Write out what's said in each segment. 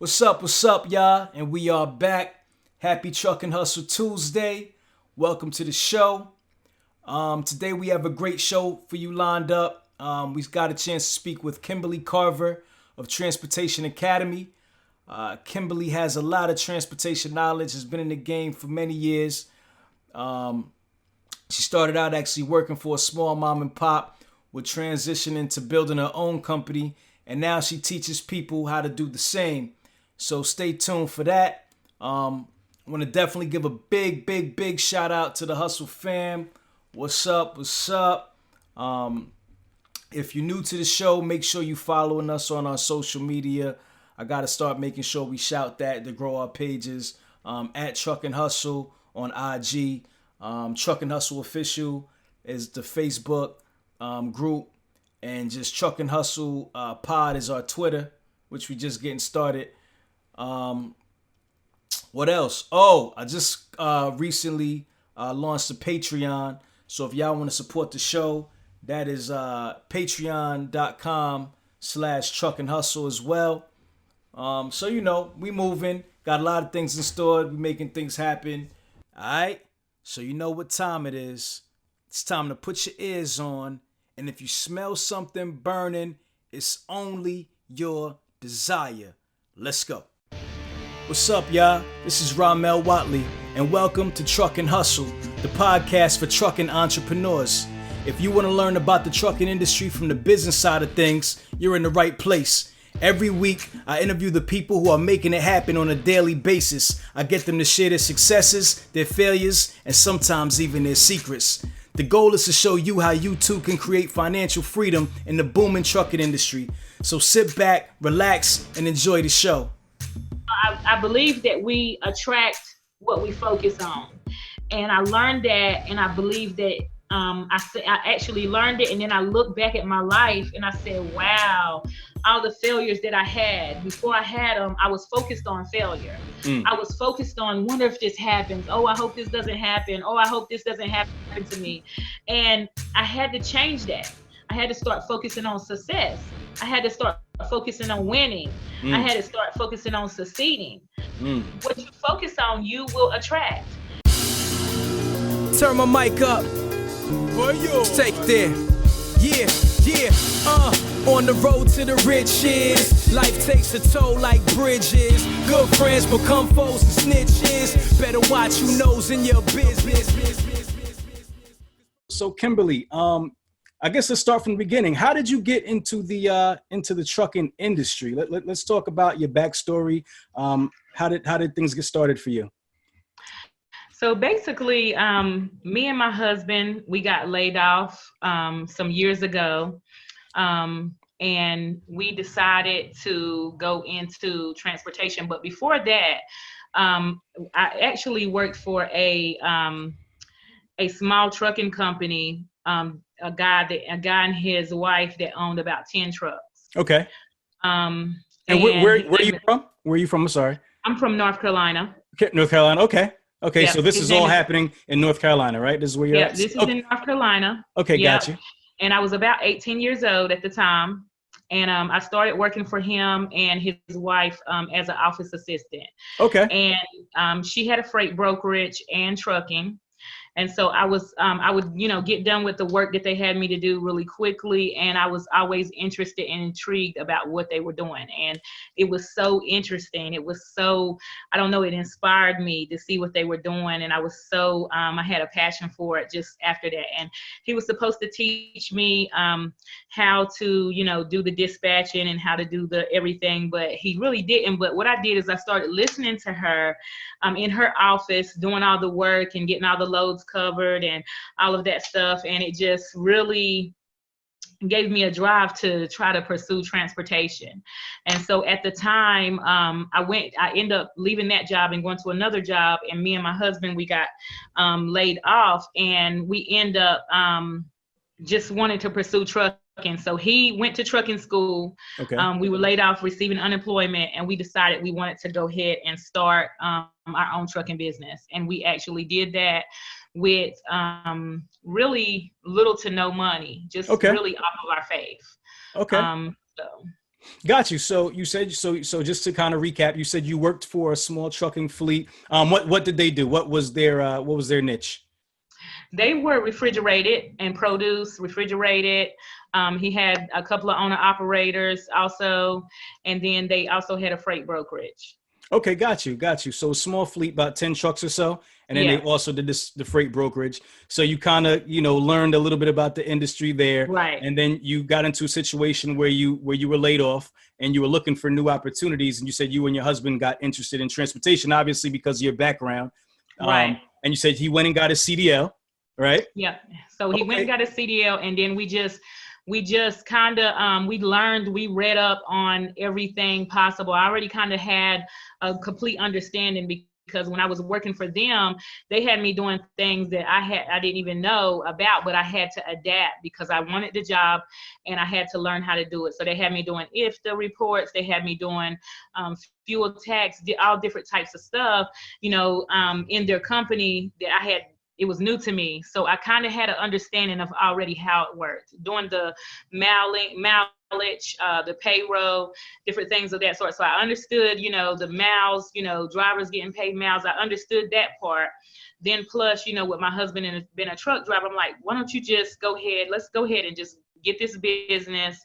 What's up, y'all? And we are back. Happy Truck and Hustle Tuesday. Welcome to the show. Today we have a great show for you lined up. We've got a chance to speak with Kimberly Carver of Transportation Academy. Kimberly has a lot of transportation knowledge, has been in the game for many years. She started out actually working for a small mom and pop, would transition into building her own company, and now she teaches people how to do the same. So stay tuned for that. I want to definitely give a big shout out to the Hustle fam. What's up? If you're new to the show, make sure you following us on our social media. I got to start making sure we shout that to grow our pages. At Truck and Hustle on IG. Truck and Hustle Official is the Facebook group. And just Truck and Hustle Pod is our Twitter, which we just getting started. What else? Oh, I just recently launched a Patreon. So if y'all want to support the show, that is patreon.com/Truck and Hustle as well. So we moving. Got a lot of things in store. We making things happen. All right. So you know what time it is. It's time to put your ears on. And if you smell something burning, it's only your desire. Let's go. What's up, y'all? This is Ramel Watley, and welcome to Truck and Hustle, the podcast for trucking entrepreneurs. If you want to learn about the trucking industry from the business side of things, you're in the right place. Every week, I interview the people who are making it happen on a daily basis. I get them to share their successes, their failures, and sometimes even their secrets. The goal is to show you how you too can create financial freedom in the booming trucking industry. So sit back, relax, and enjoy the show. I believe that we attract what we focus on. And I learned that, and I believe that I actually learned it, and then I looked back at my life and I said, wow, all the failures that I had. Before I had them, I was focused on failure. I was focused on, wonder if this happens. Oh, I hope this doesn't happen. Oh, I hope this doesn't happen to me. And I had to change that. I had to start focusing on success. I had to start focusing on winning. I had to start focusing on succeeding. What you focus on, you will attract. Turn my mic up. Take it there. Yeah. On the road to the riches. Life takes a toll like bridges. Good friends become foes and snitches. Better watch who knows in your business. So Kimberly, I guess let's start from the beginning. How did you get into the trucking industry? Let's talk about your backstory. How did things get started for you? So basically, me and my husband, we got laid off some years ago, and we decided to go into transportation. But before that, I actually worked for a small trucking company. A guy and his wife that owned about 10 trucks. Okay. And where are you from? Where are you from? I'm sorry. I'm from North Carolina. Okay, North Carolina. Okay. Yeah, so this is all happening in North Carolina, right? This is where you're at? Yeah, this is in North Carolina. Okay, Yep. got you. And I was about 18 years old at the time. And I started working for him and his wife as an office assistant. Okay. And she had a freight brokerage and trucking. And so I would, get done with the work that they had me to do really quickly. And I was always interested and intrigued about what they were doing. And it was so interesting. It was so, I don't know, it inspired me to see what they were doing. And I was so, I had a passion for it just after that. And he was supposed to teach me how to, do the dispatching and how to do the everything, but he really didn't. But what I did is I started listening to her in her office, doing all the work and getting all the loads covered and all of that stuff. And it just really gave me a drive to try to pursue transportation. And so at the time, I ended up leaving that job and going to another job. And me and my husband, we got laid off, and we end up just wanting to pursue trucking. So he went to trucking school. Okay. We were laid off, receiving unemployment, and we decided we wanted to go ahead and start our own trucking business. And we actually did that with really little to no money, just really off of our faith. Okay. So Got you. So you said so just to kind of recap, you said you worked for a small trucking fleet. What did they do? What was their niche? They were refrigerated and produce, refrigerated. He had a couple of owner operators also, and then they also had a freight brokerage. Okay, got you. So a small fleet, about 10 trucks or so. And then they Yeah, also did the freight brokerage. So you kind of, learned a little bit about the industry there. right. And then you got into a situation where you were laid off and you were looking for new opportunities. And you said you and your husband got interested in transportation, obviously because of your background. Right. And you said he went and got his CDL, right? Yeah. So he went and Okay. got his CDL, and then we just kind of we read up on everything possible. I already kind of had a complete understanding because when I was working for them, they had me doing things that I didn't even know about, but I had to adapt because I wanted the job and I had to learn how to do it. So they had me doing IFTA reports, they had me doing fuel tax, all different types of stuff, in their company that I had. It was new to me. So I kind of had an understanding of already how it worked, doing the mileage, the payroll, different things of that sort. So I understood, the miles, drivers getting paid miles. I understood that part. Then plus, with my husband and being a truck driver, I'm like, why don't you just let's go ahead and just get this business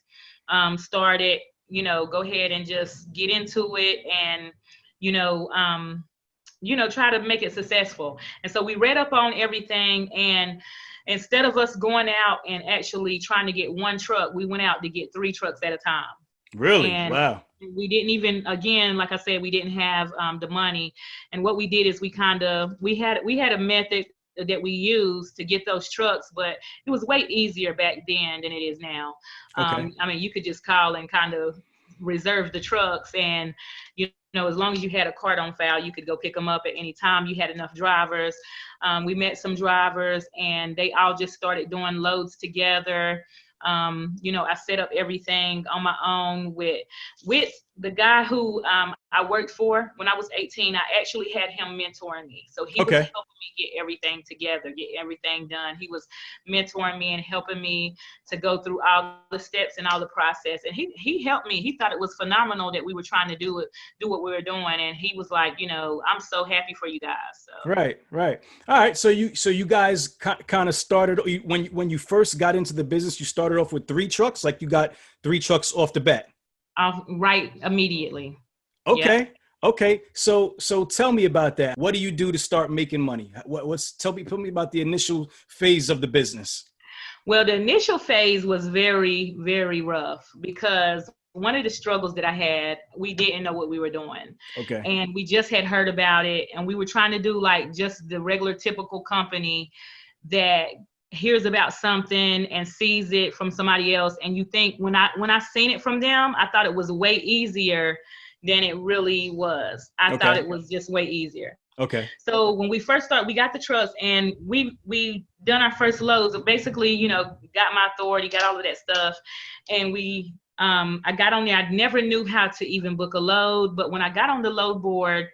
started, go ahead and just get into it and, you know, um, try to make it successful. And so we read up on everything, and instead of us going out and actually trying to get one truck, we went out to get 3 trucks at a time. Really? And Wow. we didn't even, again, like I said, we didn't have the money. And what we did is we had a method that we used to get those trucks, but it was way easier back then than it is now. Okay. I mean, you could just call and kind of reserve the trucks, and as long as you had a cart on file, you could go pick them up at any time. You had enough drivers. We met some drivers, and they all just started doing loads together. I set up everything on my own with the guy who I worked for when I was 18. I actually had him mentoring me. So he was Okay. helping me get everything together, get everything done. He was mentoring me and helping me to go through all the steps and all the process. And he helped me. He thought it was phenomenal that we were trying to do what we were doing. And he was like, I'm so happy for you guys. So. Right, right. All right. So you guys kind of started when you first got into the business, you started off with 3 trucks, like you got 3 trucks off the bat. Right, immediately. Yep. Okay. Okay. So tell me about that. What do you do to start making money? Tell me about the initial phase of the business. Well, the initial phase was very, very rough because one of the struggles that I had, we didn't know what we were doing. Okay. And we just had heard about it, and we were trying to do like just the regular typical company that hears about something and sees it from somebody else. And you think when I seen it from them, I thought it was way easier than it really was. I thought Okay. it was just way easier. Okay. So when we first started, we got the trucks and we done our first loads. So basically, got my authority, got all of that stuff. And I got on there. I never knew how to even book a load, but when I got on the load board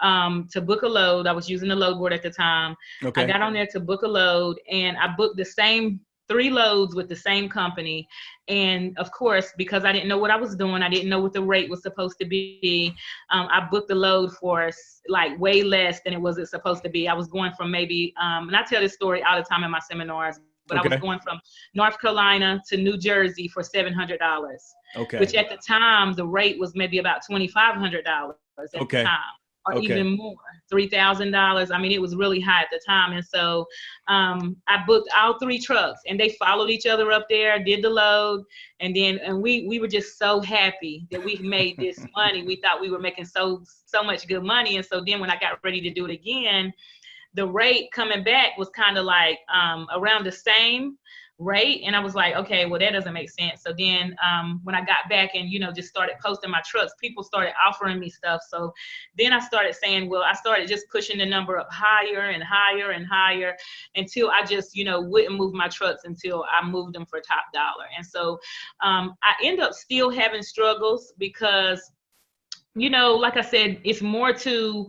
to book a load, I was using the load board at the time. I Okay. got on there to book a load, and I booked the same 3 loads with the same company. And of course, because I didn't know what I was doing, I didn't know what the rate was supposed to be. I booked the load for like way less than it was supposed to be. I was going from maybe, and I tell this story all the time in my seminars, but I was Okay. going from North Carolina to New Jersey for $700, which Okay. at the time, the rate was maybe about $2,500 at the Okay. time, or Okay. even more, $3,000. I mean, it was really high at the time. And so I booked all 3 trucks, and they followed each other up there, did the load. And we were just so happy that we made this money. We thought we were making so much good money. And so then when I got ready to do it again, the rate coming back was kind of like around the same rate. And I was like, okay, well, that doesn't make sense. So then when I got back and, just started posting my trucks, people started offering me stuff. So then I started saying, well, I started just pushing the number up higher and higher and higher until I just, wouldn't move my trucks until I moved them for top dollar. And so I end up still having struggles because, like I said, it's more to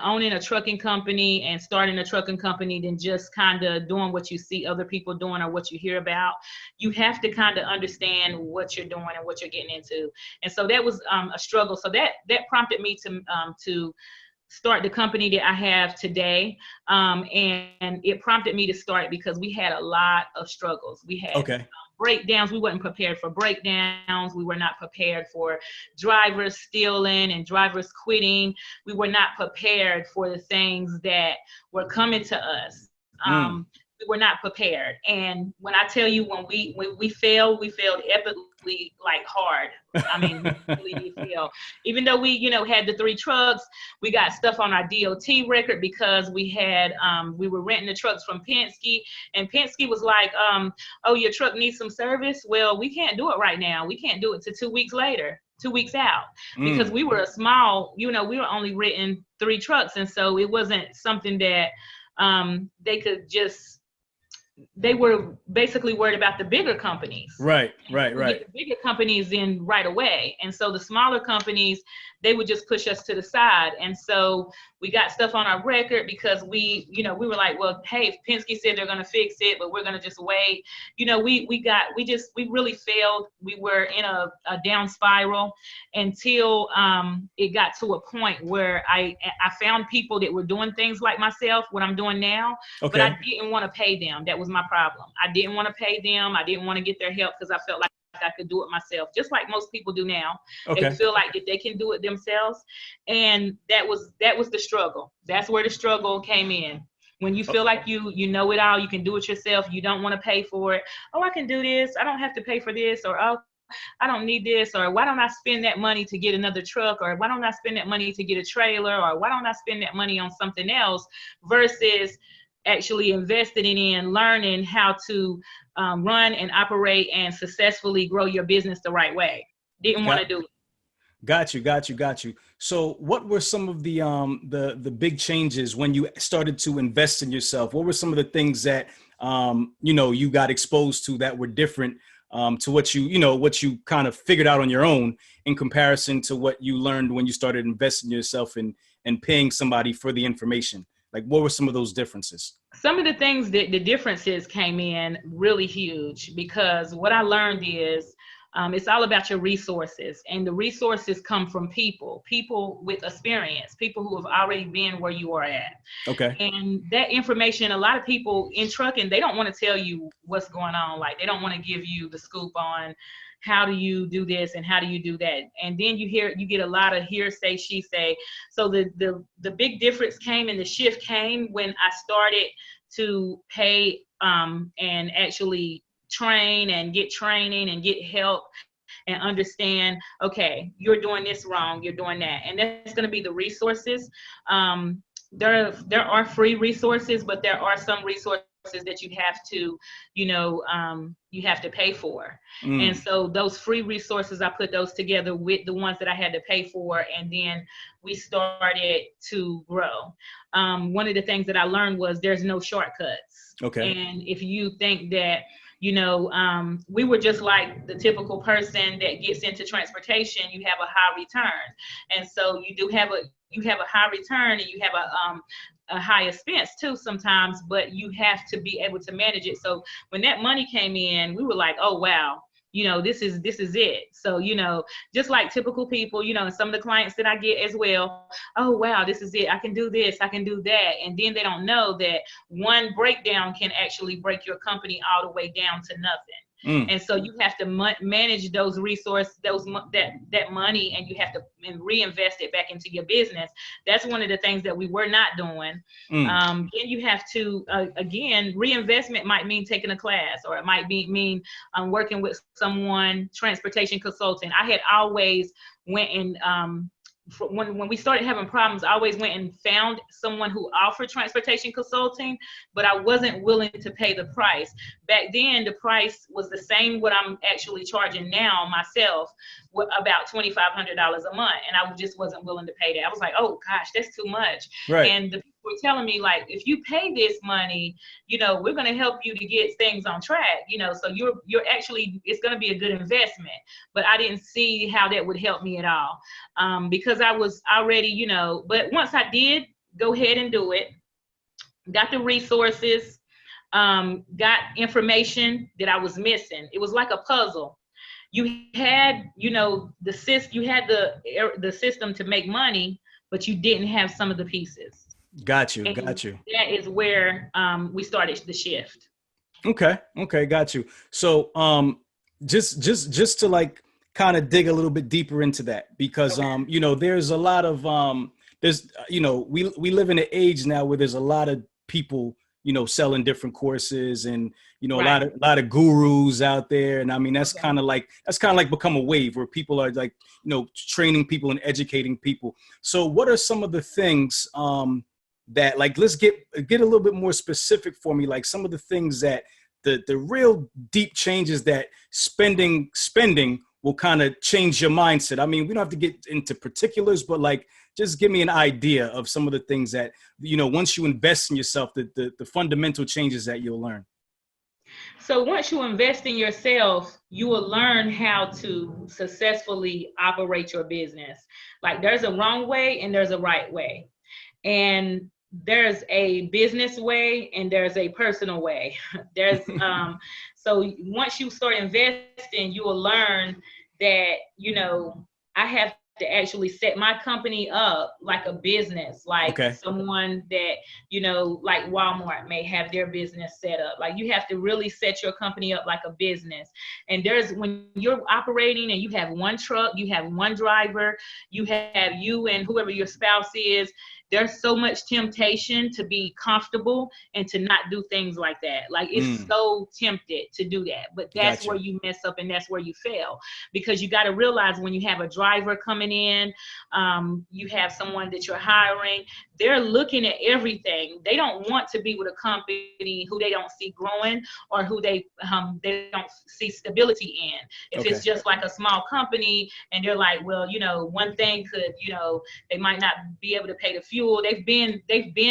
owning a trucking company and starting a trucking company than just kind of doing what you see other people doing or what you hear about. You have to kind of understand what you're doing and what you're getting into. And so that was a struggle. So that prompted me to start the company that I have today. And it prompted me to start because we had a lot of struggles. We had breakdowns. We weren't prepared for breakdowns. We were not prepared for drivers stealing and drivers quitting. We were not prepared for the things that were coming to us. We were not prepared. And when I tell you, when we failed epically, like hard. I mean, we really did fail. Even though we, had the 3 trucks, we got stuff on our DOT record because we had, we were renting the trucks from Penske, and Penske was like, oh, your truck needs some service. Well, we can't do it right now. We can't do it till 2 weeks later. 2 weeks out, because we were a small, we were only renting 3 trucks. And so it wasn't something that they were basically worried about the bigger companies. Right. Get the bigger companies in right away. And so the smaller companies, they would just push us to the side. And so we got stuff on our record because we were like, well, hey, if Penske said they're going to fix it, but we're going to just wait. We really failed. We were in a down spiral until it got to a point where I found people that were doing things like myself, what I'm doing now, but I didn't want to pay them. That was my problem. I didn't want to pay them. I didn't want to get their help because I felt like I could do it myself, just like most people do now. They feel like that they can do it themselves. And that was the struggle. That's where the struggle came in. When you feel like you know it all, you can do it yourself. You don't want to pay for it. Oh, I can do this. I don't have to pay for this. Or, oh, I don't need this. Or why don't I spend that money to get another truck? Or why don't I spend that money to get a trailer? Or why don't I spend that money on something else versus actually investing in learning how to run and operate and successfully grow your business the right way. Didn't want to do it. Got you. So what were some of the big changes when you started to invest in yourself? What were some of the things that, you got exposed to that were different to what you kind of figured out on your own in comparison to what you learned when you started investing in yourself and paying somebody for the information? Like, what were some of those differences? Some of the things that the differences came in really huge, because what I learned is it's all about your resources, and the resources come from people with experience, people who have already been where you are at. Okay. And that information, a lot of people in trucking, they don't want to tell you what's going on. Like, they don't want to give you the scoop on how do you do this and how do you do that. And then you get a lot of hearsay, she say. So the big difference came, and the shift came when I started to pay and actually train and get training and get help and understand, okay, you're doing this wrong, you're doing that. And that's going to be the resources. There are free resources, but there are some resources that you have to, you have to pay for. And so those free resources, I put those together with the ones that I had to pay for, and then we started to grow. One of the things that I learned was there's no shortcuts. Okay. And if you think that, we were just like the typical person that gets into transportation, you have a high return. And so you have a high return, and you have a high expense too sometimes, but you have to be able to manage it. So when that money came in, we were like, oh, wow, this is it. So, just like typical people, and some of the clients that I get as well, oh, wow, this is it. I can do this, I can do that. And then they don't know that one breakdown can actually break your company all the way down to nothing. And so you have to manage those resources, that money, and you have to reinvest it back into your business. That's one of the things that we were not doing. Then you have to, again, reinvestment might mean taking a class, or it might mean working with someone, transportation consultant. I had always went and when we started having problems, I always went and found someone who offered transportation consulting, but I wasn't willing to pay the price. Back then, the price was the same what I'm actually charging now myself, about $2,500 a month, and I just wasn't willing to pay that. I was like, oh gosh, that's too much. Right. And the people were telling me, like, if you pay this money, you know, we're going to help you to get things on track, you know, so you're actually, it's going to be a good investment. But I didn't see how that would help me at all, because I was already, you know, but once I did go ahead and do it, got the resources, got information that I was missing. It was like a puzzle. You had, you know, you had the system to make money, but you didn't have some of the pieces. Got you. And Got you. that is where we started the shift. Okay. Okay. Got you. So, just to like kind of dig a little bit deeper into that, because, Okay. you know, there's a lot of, you know, we live in an age now where there's a lot of people, you know, selling different courses, and, you know, Right. a lot of gurus out there. And I mean, that's Okay. kind of like become a wave where people are like, you know, training people and educating people. So what are some of the things, that, like, let's get a little bit more specific for me, like some of the things that the real deep changes that spending will kind of change your mindset. I mean, we don't have to get into particulars, but like, just give me an idea of some of the things that, you know, once you invest in yourself, the fundamental changes that you'll learn. So once you invest in yourself, you will learn how to successfully operate your business. Like, there's a wrong way and there's a right way. And there's a business way and there's a personal way. There's so once you start investing, you will learn that, you know, I have to actually set my company up like a business, like Okay. someone that, you know, like Walmart may have their business set up. Like, you have to really set your company up like a business. And when you're operating and you have one truck, you have one driver, you have you and whoever your spouse is, there's so much temptation to be comfortable and to not do things like that. Like, it's so tempted to do that, but that's where Gotcha. you mess up and that's where you fail, because you got to realize when you have a driver coming in, you have someone that you're hiring, they're looking at everything. They don't want to be with a company who they don't see growing or who they don't see stability in. If Okay. it's just like a small company and they're like, well, you know, one thing could, you know, they might not be able to pay the fuel. They've been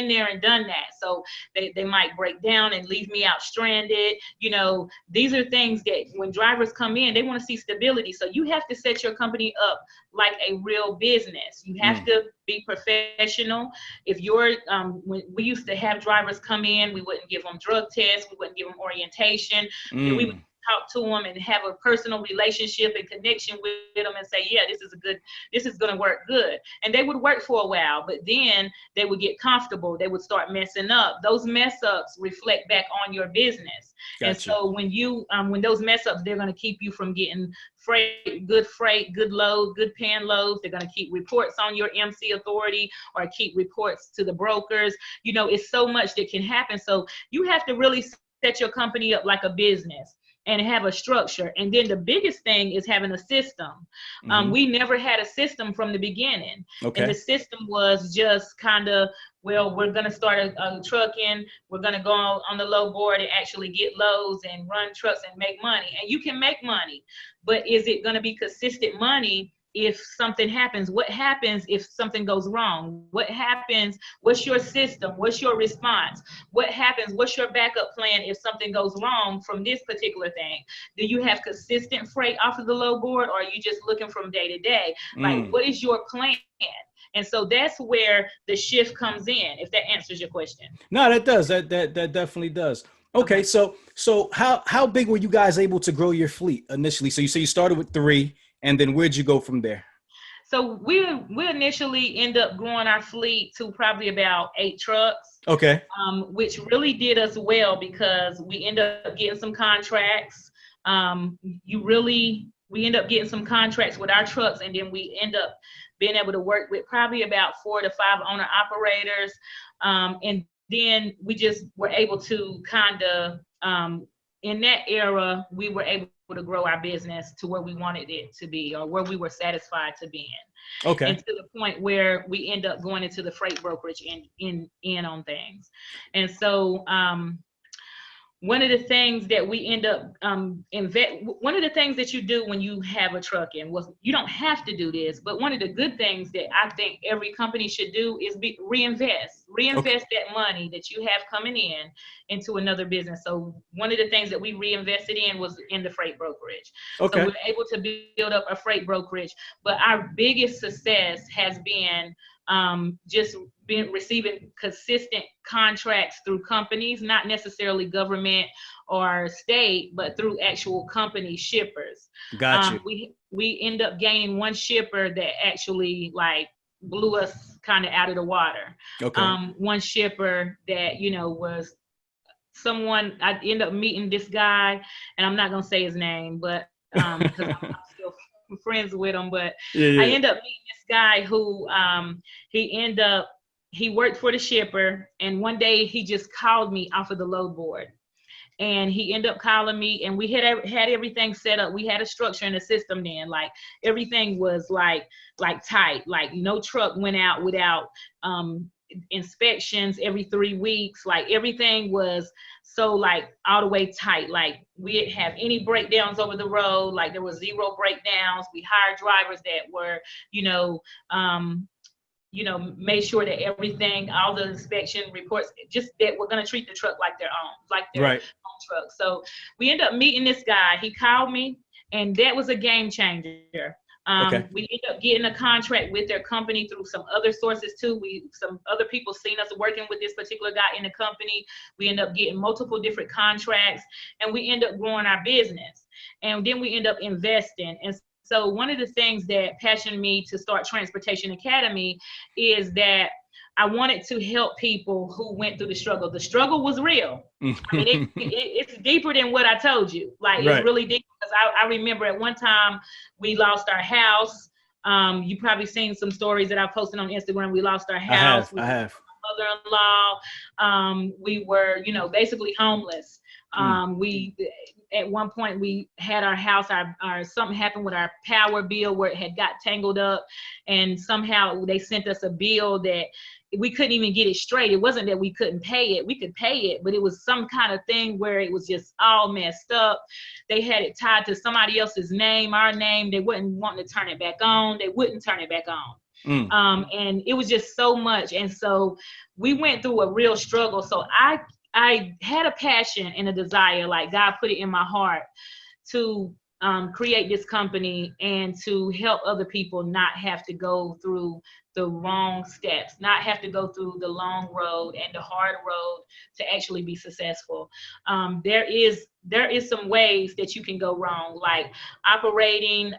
there and done that. So they might break down and leave me out stranded. You know, these are things that when drivers come in, they want to see stability. So you have to set your company up like a real business. You have to be professional. If you're, when we used to have drivers come in, we wouldn't give them drug tests, we wouldn't give them orientation. We would talk to them and have a personal relationship and connection with them and say, yeah, this is going to work good. And they would work for a while, but then they would get comfortable. They would start messing up. Those mess ups reflect back on your business. Gotcha. And so when those mess ups, they're going to keep you from getting freight, good loads, good paying loads. They're going to keep reports on your MC authority or keep reports to the brokers. You know, it's so much that can happen. So you have to really set your company up like a business and have a structure. And then the biggest thing is having a system. We never had a system from the beginning. Okay. And the system was just kind of, well, we're going to start a trucking. We're going to go on the low board and actually get loads and run trucks and make money. And you can make money, but is it going to be consistent money? If something happens, what happens if something goes wrong? What happens? What's your system? What's your response? What happens? What's your backup plan if something goes wrong from this particular thing? Do you have consistent freight off of the low board, or are you just looking from day to day? Like, what is your plan? And so that's where the shift comes in, if that answers your question. No, that does. That definitely does. Okay. So how big were you guys able to grow your fleet initially? So you say you started with 3, and then where'd you go from there? So we initially end up growing our fleet to probably about 8 trucks. Okay. Which really did us well because we end up getting some contracts. We end up getting some contracts with our trucks, and then we end up being able to work with probably about 4 to 5 owner operators. And then we just were able to kind of, in that era, we were able to grow our business to where we wanted it to be, or where we were satisfied to be in. Okay. And to the point where we end up going into the freight brokerage in on things. And so one of the things that we end up one of the things that you do when you have a trucking was, you don't have to do this, but one of the good things that I think every company should do is reinvest Okay. that money that you have coming in into another business. So one of the things that we reinvested in was in the freight brokerage. So Okay. we're able to build up a freight brokerage, but our biggest success has been just been receiving consistent contracts through companies, not necessarily government or state, but through actual company shippers. Got you. We end up gaining one shipper that actually like blew us kind of out of the water. Okay. One shipper that, you know, was someone, I end up meeting this guy, and I'm not gonna say his name, but because I'm still friends with him, but I end up meeting this guy who he worked for the shipper, and one day he just called me off of the load board, and he ended up calling me, and we had everything set up. We had a structure in the system then, like everything was like tight, like no truck went out without inspections every 3 weeks. Like everything was so like all the way tight. Like we didn't have any breakdowns over the road. Like there was 0 breakdowns. We hired drivers that were, made sure that everything, all the inspection reports, just that we're going to treat the truck like their own, like their own truck. So we ended up meeting this guy. He called me, and that was a game changer. We ended up getting a contract with their company through some other sources too. Some other people seen us working with this particular guy in the company. We ended up getting multiple different contracts, and we ended up growing our business. And then we end up investing. And so one of the things that passioned me to start Transportation Academy is that I wanted to help people who went through the struggle. The struggle was real. I mean, it's deeper than what I told you. Like, it's really deep, because I remember at one time we lost our house. You probably seen some stories that I posted on Instagram. We lost our house. I have. Mother-in-law. We were, basically homeless. We, at one point, we had our house, our something happened with our power bill where it had got tangled up, and somehow they sent us a bill that we couldn't even get it straight. It wasn't that we couldn't pay it. We could pay it, but it was some kind of thing where it was just all messed up. They had it tied to somebody else's name, our name. They wouldn't want to turn it back on. They wouldn't turn it back on. And it was just so much. And so we went through a real struggle. So I had a passion and a desire, like God put it in my heart, to create this company and to help other people not have to go through the wrong steps, not have to go through the long road and the hard road to actually be successful. There is some ways that you can go wrong, like operating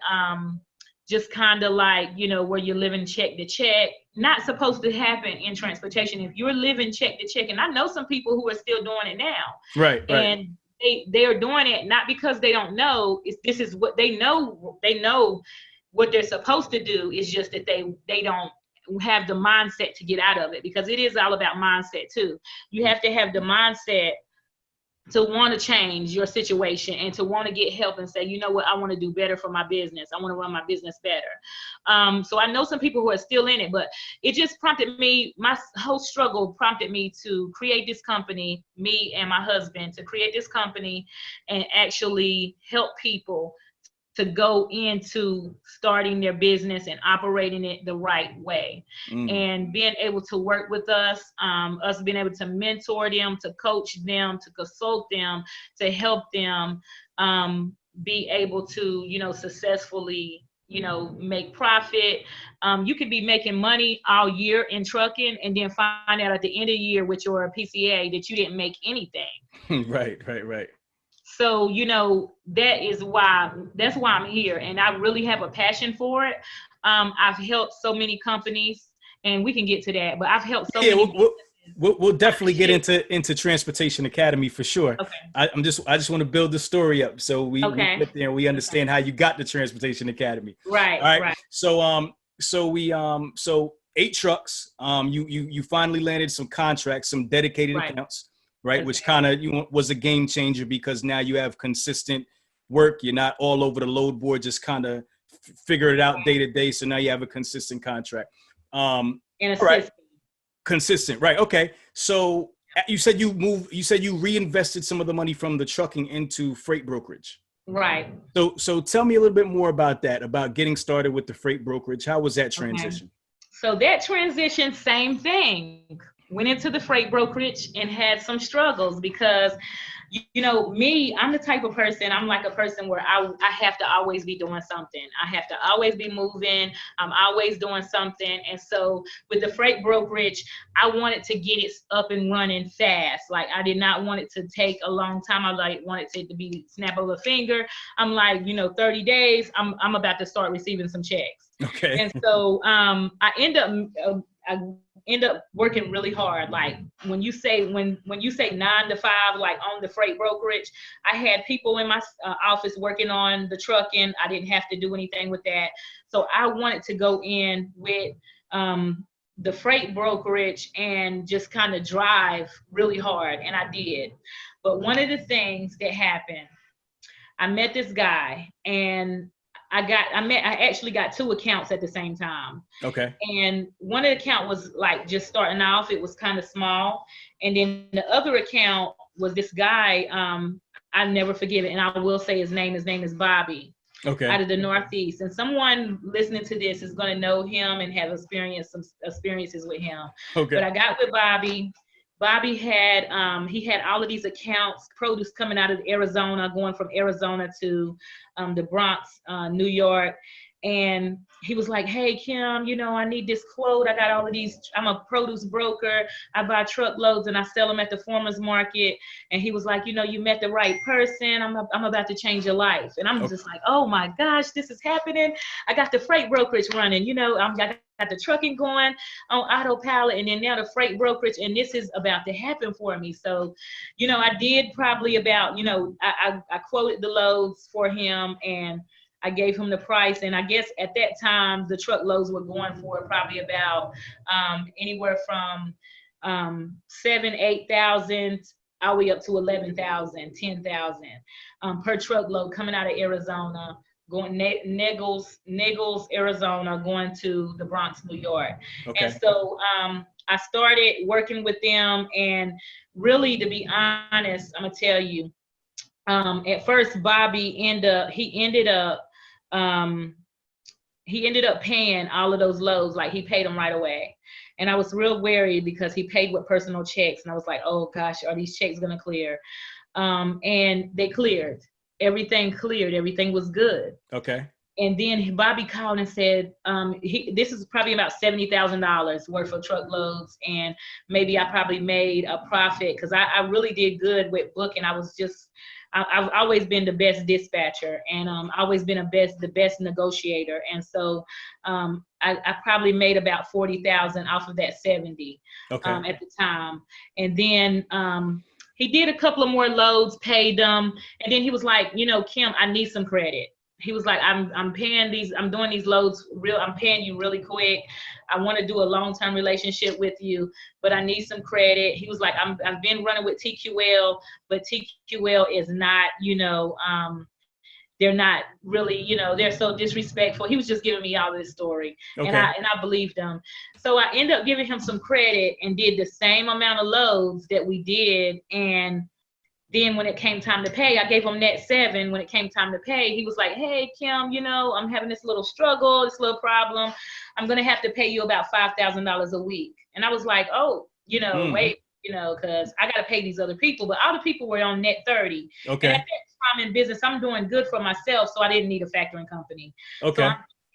just kind of like, where you're living check to check. Not supposed to happen in transportation. If you're living check to check, and I know some people who are still doing it now. Right. And they are doing it not because they don't know. This is what they know. They know what they're supposed to do. It's just that they don't have the mindset to get out of it, because it is all about mindset too. You have to have the mindset to want to change your situation and to want to get help and say, you know what, I want to do better for my business. I want to run my business better. So I know some people who are still in it, but it just prompted me, my whole struggle prompted me to create this company, me and my husband, to create this company and actually help people to go into starting their business and operating it the right way. And being able to work with us being able to mentor them, to coach them, to consult them, to help them be able to, successfully, make profit. You could be making money all year in trucking and then find out at the end of the year with your PCA that you didn't make anything. Right. So, that's why I'm here. And I really have a passion for it. I've helped so many companies, and we can get to that, but I've helped so many. We'll definitely get into Transportation Academy for sure. Okay. I just want to build the story up. So we get there and we understand how you got to Transportation Academy. Right. All right. So 8 trucks, you finally landed some contracts, some dedicated accounts. Right, exactly. Which kind of was a game changer, because now you have consistent work. You're not all over the load board, just kind of figure it out day to day. So now you have a consistent contract. And a system. Consistent, right? Okay. So You said you reinvested some of the money from the trucking into freight brokerage. Right. So tell me a little bit more about that, about getting started with the freight brokerage. How was that transition? Okay. So that transition, same thing. Went into the freight brokerage and had some struggles because, me, I'm the type of person, I'm like a person where I have to always be doing something. I have to always be moving. I'm always doing something. And so with the freight brokerage, I wanted to get it up and running fast. Like, I did not want it to take a long time. I wanted it to be snap of a finger. I'm like, 30 days, I'm about to start receiving some checks. Okay. And so I end up working really hard. Like when you say 9 to 5, like on the freight brokerage, I had people in my office working on the trucking. I didn't have to do anything with that. So I wanted to go in with the freight brokerage and just kind of drive really hard, and I did. But one of the things that happened, I met this guy, and I actually got 2 accounts at the same time. Okay. And one of the account was like just starting off. It was kind of small. And then the other account was this guy, I never forget it. And I will say his name is Bobby. Okay. Out of the Northeast. And someone listening to this is going to know him and have experienced some experiences with him. Okay. But I got with Bobby. Bobby had he had all of these accounts, produce coming out of Arizona, going from Arizona to the Bronx, New York. And he was like, hey, Kim, I need this quote. I got all of these. I'm a produce broker. I buy truckloads and I sell them at the farmer's market. And he was like, you met the right person. I'm about to change your life. And I'm just like, oh my gosh, this is happening. I got the freight brokerage running. I got the trucking going on autopilot, and then now the freight brokerage, and this is about to happen for me. So, I did probably about, I quoted the loads for him, and I gave him the price. And I guess at that time, the truckloads were going for probably about anywhere from 7,000, 8,000 all the way up to 11,000, 10,000 per truckload coming out of Arizona, going Niggles, Arizona, going to the Bronx, New York. Okay. And so I started working with them, and really, to be honest, I'm gonna tell you, at first Bobby ended up paying all of those loads. Like, he paid them right away. And I was real wary because he paid with personal checks. And I was like, oh gosh, are these checks gonna clear? And they cleared. Everything cleared. Everything was good. Okay. And then Bobby called and said, this is probably about $70,000 worth of truckloads. And maybe I probably made a profit because I really did good with booking. I've always been the best dispatcher, and always been the best negotiator. And so I probably made about 40,000 off of that 70 at the time. And then he did a couple of more loads, paid them, and then he was like, Kim, I need some credit. He was like, I'm doing these loads I'm paying you really quick. I want to do a long-term relationship with you, but I need some credit. He was like, I've been running with TQL, but TQL is not, they're not really, they're so disrespectful. He was just giving me all this story. Okay. And I believed him. So I ended up giving him some credit and did the same amount of loads that we did. And then when it came time to pay, I gave him net 7. When it came time to pay, he was like, hey, Kim, I'm having this little struggle, this little problem. I'm going to have to pay you about $5,000 a week. And I was like, oh, wait, because I got to pay these other people. But all the people were on net 30. Okay. And at that time in business, I'm doing good for myself, so I didn't need a factoring company. Okay. So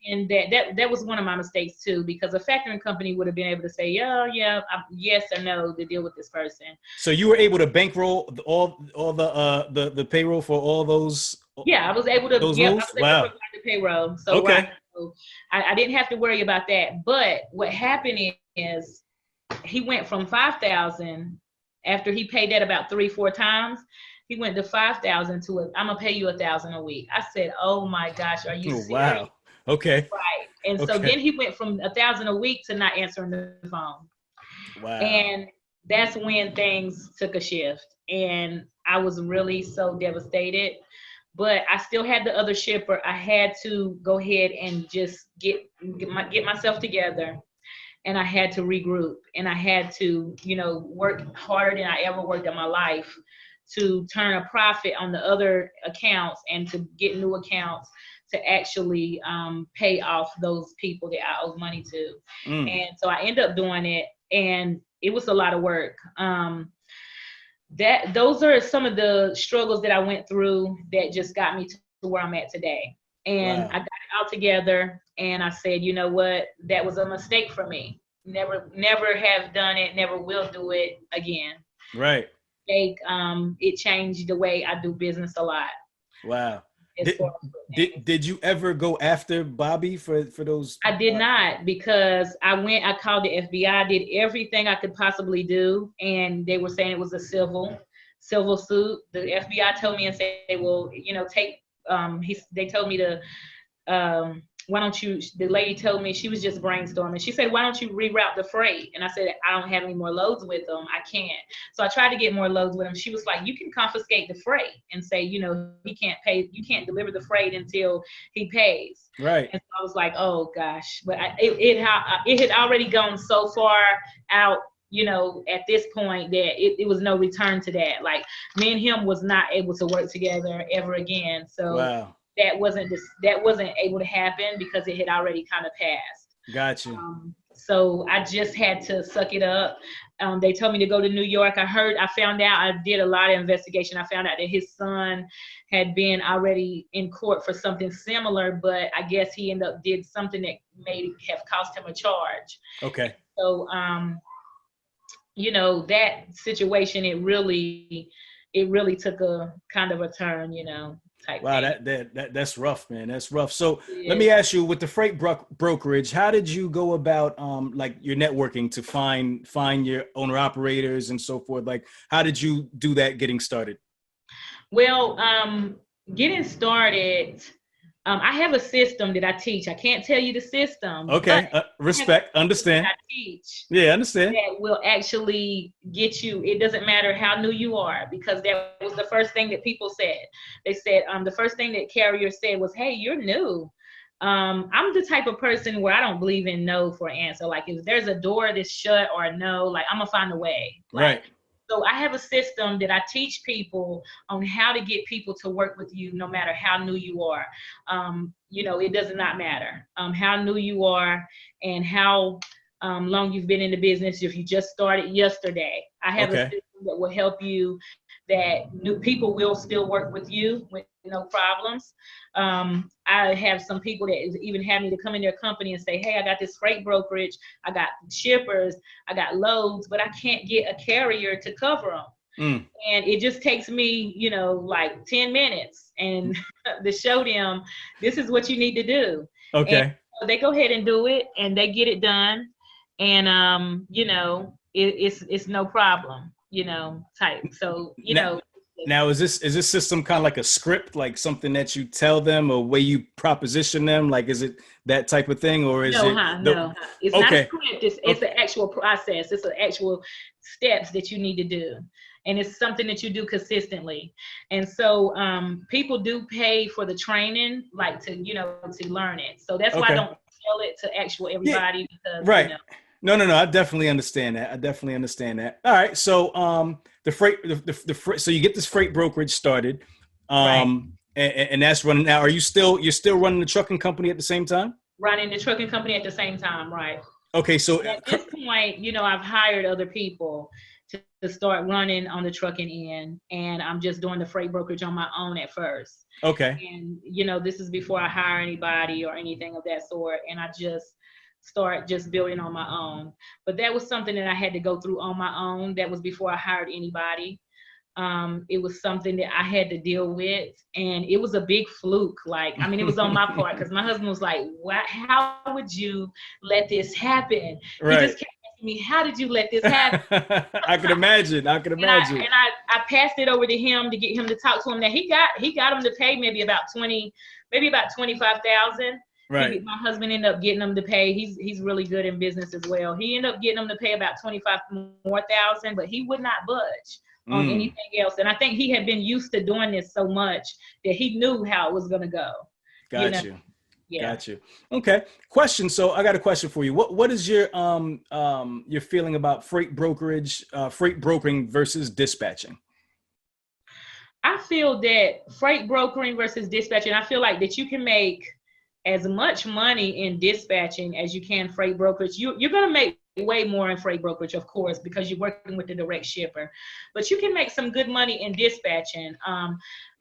and that was one of my mistakes too, because a factoring company would have been able to say, yes or no to deal with this person. So you were able to bankroll all the payroll for all those. Yeah, I was able to. Yeah, I was able to provide the payroll. So okay. I didn't have to worry about that. But what happened is he went from 5,000 after he paid that about 3-4 times. He went to 5,000 to I'm gonna pay you 1,000 a week. I said, oh my gosh, are you serious? Wow. Okay. Right. And so then he went from 1,000 a week to not answering the phone. Wow. And that's when things took a shift. And I was really so devastated. But I still had the other shipper. I had to go ahead and just get myself together and I had to regroup, and I had to, work harder than I ever worked in my life to turn a profit on the other accounts and to get new accounts to actually pay off those people that I owed money to. And so I ended up doing it, and it was a lot of work. Those are some of the struggles that I went through that just got me to where I'm at today. And I got it all together, and I said, you know what, that was a mistake for me. Never have done it, never will do it again. Right. It changed the way I do business a lot. Wow. Did you ever go after Bobby for those? I did not, because I called the FBI, did everything I could possibly do, and they were saying it was a civil suit. The FBI told me and said, well, they told me to, why don't you, the lady told me, she was just brainstorming. She said, why don't you reroute the freight? And I said, I don't have any more loads with them. I can't. So I tried to get more loads with them. She was like, you can confiscate the freight and say, he can't pay, you can't deliver the freight until he pays. Right. And so I was like, oh gosh, but it had already gone so far out, at this point that it was no return to that. Like, me and him was not able to work together ever again. So wow. That wasn't able to happen because it had already kind of passed. Gotcha. So I just had to suck it up. They told me to go to New York. I did a lot of investigation. I found out that his son had been already in court for something similar, but I guess he did something that have cost him a charge. Okay. So, that situation, it really took a kind of a turn, Wow, that's rough, man. That's rough. So let me ask you, with the freight brokerage, how did you go about like your networking to find your owner operators and so forth? Like, how did you do that getting started? Well, getting started, I have a system that I teach. I can't tell you the system. Okay, respect, understand. I teach. Yeah, understand. That will actually get you. It doesn't matter how new you are, because that was the first thing that people said. They said, the first thing that carrier said was, hey, you're new. I'm the type of person where I don't believe in no for an answer. Like, if there's a door that's shut or a no, like, I'm gonna find a way. Like, right. So I have a system that I teach people on how to get people to work with you, no matter how new you are. It does not matter how new you are and how long you've been in the business. If you just started yesterday, I have a system that will help you, that new people will still work with you with no problems. I have some people that even have me to come in their company and say, hey, I got this freight brokerage, I got shippers, I got loads, but I can't get a carrier to cover them. And it just takes me, like 10 minutes and to show them this is what you need to do. Okay. And so they go ahead and do it, and they get it done. And, it's no problem, type. So, Now, is this system kind of like a script, like something that you tell them, or way you proposition them? Like, is it that type of thing, or is no, it? No, it's not a script. It's an actual process. It's an actual steps that you need to do. And it's something that you do consistently. And so people do pay for the training, like to learn it. So that's why I don't tell it to actual everybody. Yeah. Because, right. No. I definitely understand that. All right. So the freight, so you get this freight brokerage started, right. and that's running now. You're still running the trucking company at the same time? Running the trucking company at the same time, right. Okay. So at this point, I've hired other people to start running on the trucking end, and I'm just doing the freight brokerage on my own at first. Okay. And, this is before I hire anybody or anything of that sort. And I just start just building on my own. But that was something that I had to go through on my own. That was before I hired anybody. It was something that I had to deal with, and it was a big fluke. It was on my part, because my husband was like, "What? How would you let this happen?" Right. He just kept asking me, "How did you let this happen?" I can imagine. And I passed it over to him to get him to talk to him. Now he got him to pay maybe about $25,000. Right. My husband ended up getting him to pay. He's really good in business as well. He ended up getting him to pay about $25,000 more, but he would not budge on anything else. And I think he had been used to doing this so much that he knew how it was going to go. Got you. Yeah. Got you. Okay. Question. So I got a question for you. What is your feeling about freight brokerage, freight brokering versus dispatching? I feel that freight brokering versus dispatching, I feel like that you can make as much money in dispatching as you can freight brokerage. You're going to make way more in freight brokerage, of course, because you're working with the direct shipper. But you can make some good money in dispatching.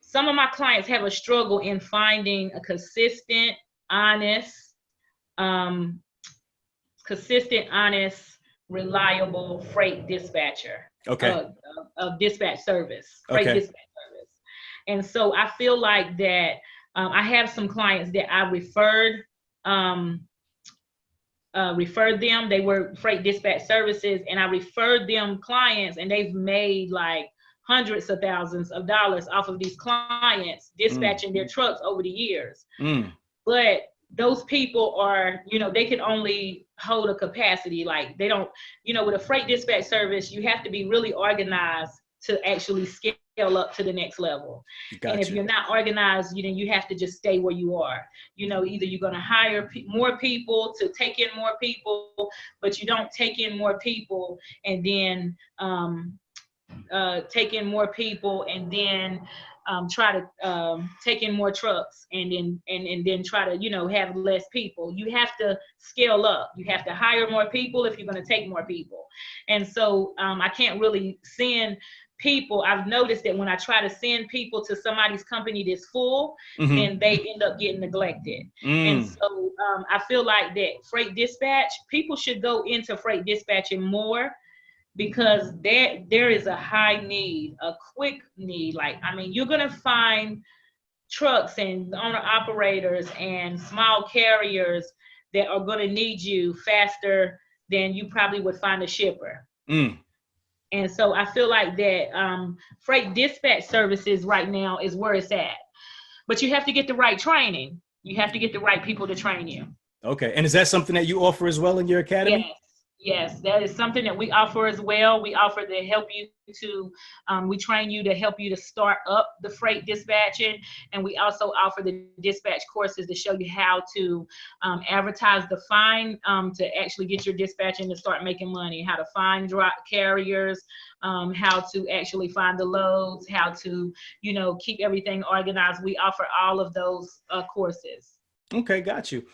Some of my clients have a struggle in finding a consistent, honest, um, reliable freight dispatcher. Okay. Of dispatch service, freight Okay. dispatch service. And so I feel like that I have some clients that I referred them. They were freight dispatch services, and I referred them clients, and they've made like hundreds of thousands of dollars off of these clients dispatching their trucks over the years. But those people are, they can only hold a capacity. Like they don't, with a freight dispatch service, you have to be really organized to actually scale up to the next level. And if you're not organized, you have to just stay where you are. Either you're going to hire more people to take in more people, but you don't take in more people and then take in more people and then try to take in more trucks and then try to have less people. You have to scale up. You have to hire more people if you're going to take more people. And so I can't really send people. I've noticed that when I try to send people to somebody's company that's full, then they end up getting neglected. And so I feel like that freight dispatch, people should go into freight dispatching more, because there is a high need, a quick need. Like, you're going to find trucks and owner operators and small carriers that are going to need you faster than you probably would find a shipper. And so I feel like that freight dispatch services right now is where it's at. But you have to get the right training. You have to get the right people to train you. Okay. And is that something that you offer as well in your academy? Yes, that is something that we offer as well. We offer to help you to, we train you to help you to start up the freight dispatching. And we also offer the dispatch courses to show you how to advertise the find, to actually get your dispatching to start making money, how to find drop carriers, how to actually find the loads, how to, keep everything organized. We offer all of those courses. Okay, got you.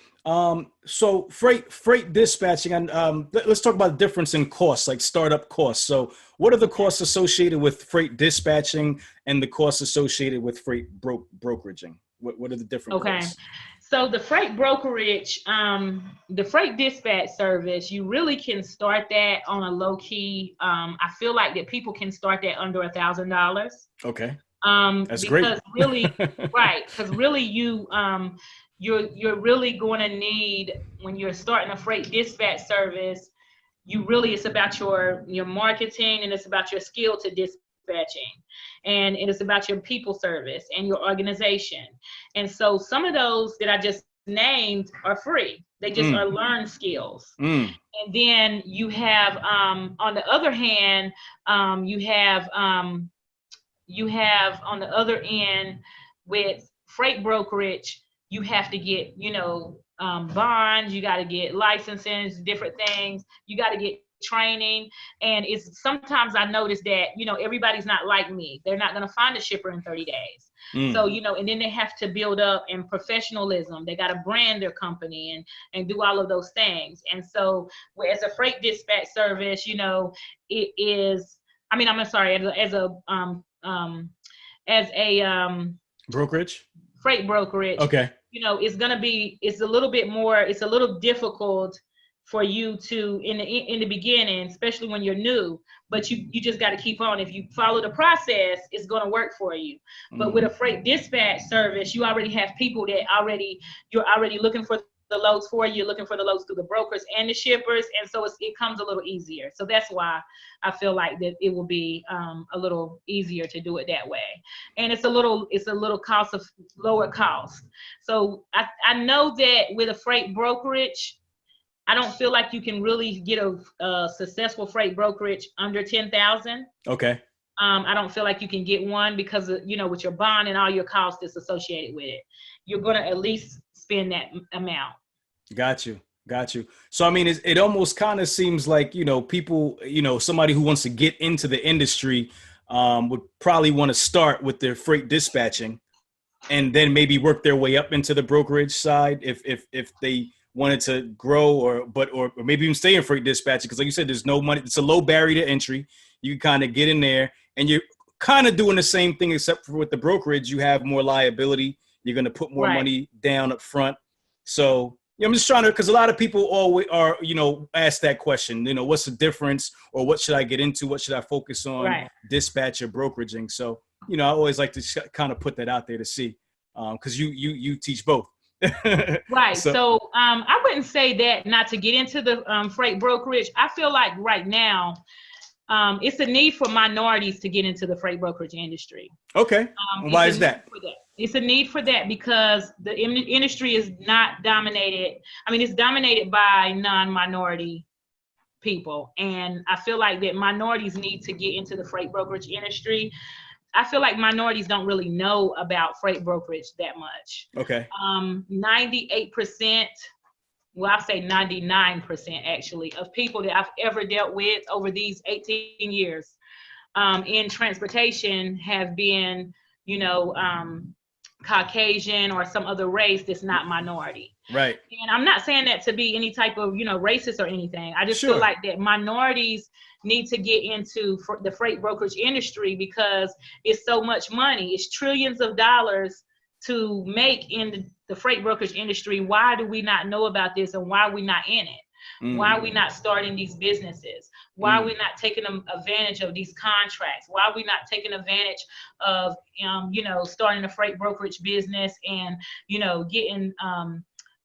So freight dispatching, and let's talk about the difference in costs, like startup costs. So what are the costs associated with freight dispatching and the costs associated with freight brokeraging? What are the different costs? So the freight brokerage, the freight dispatch service, you really can start that on a low key. I feel like that people can start that under $1,000. Okay. That's great. Really, right. Because really you're really going to need, when you're starting a freight dispatch service, it's about your marketing, and it's about your skill to dispatching, and it is about your people service and your organization. And so some of those that I just named are free. They just are learned skills. And then you have, on the other hand, you have on the other end with freight brokerage, you have to get, bonds, you got to get licenses, different things. You got to get training. And it's sometimes I notice that, everybody's not like me. They're not going to find a shipper in 30 days. So, and then they have to build up in professionalism. They got to brand their company and do all of those things. And so as a freight dispatch service, it is, as a brokerage, freight brokerage. Okay. It's a little difficult for you to, in the beginning, especially when you're new, but you just got to keep on. If you follow the process, it's going to work for you. But with a freight dispatch service, you already have people that you're already looking for the loads for you, looking for the loads through the brokers and the shippers. And so it comes a little easier. So that's why I feel like that it will be a little easier to do it that way. And it's a little lower cost. So I know that with a freight brokerage, I don't feel like you can really get a successful freight brokerage under 10,000. Okay. I don't feel like you can get one because, with your bond and all your costs that's associated with it. You're going to at least spend that amount. Got you. Got you. So, I mean, it almost kind of seems like, people, somebody who wants to get into the industry would probably want to start with their freight dispatching and then maybe work their way up into the brokerage side if they wanted to grow or maybe even stay in freight dispatching. Because like you said, there's no money. It's a low barrier to entry. You kind of get in there and you're kind of doing the same thing, except for with the brokerage, you have more liability. You're going to put more money down up front. So, I'm just trying to, because a lot of people always are, ask that question, what's the difference or what should I get into? What should I focus on? Dispatch or brokeraging? So, I always like to kind of put that out there to see, because you teach both. Right. So I wouldn't say that not to get into the freight brokerage. I feel like right now it's a need for minorities to get into the freight brokerage industry. Okay. Why is that? It's a need for that because the industry is not dominated. I mean, it's dominated by non-minority people. And I feel like that minorities need to get into the freight brokerage industry. I feel like minorities don't really know about freight brokerage that much. Okay. 98%, well, I'll say 99% actually, of people that I've ever dealt with over these 18 years in transportation have been, Caucasian or some other race that's not minority. Right. And I'm not saying that to be any type of, racist or anything. I just feel like that minorities need to get into the freight brokerage industry because it's so much money. It's trillions of dollars to make in the freight brokerage industry. Why do we not know about this and why are we not in it? Why are we not starting these businesses? Why are we not taking advantage of these contracts? Why are we not taking advantage of, starting a freight brokerage business and, getting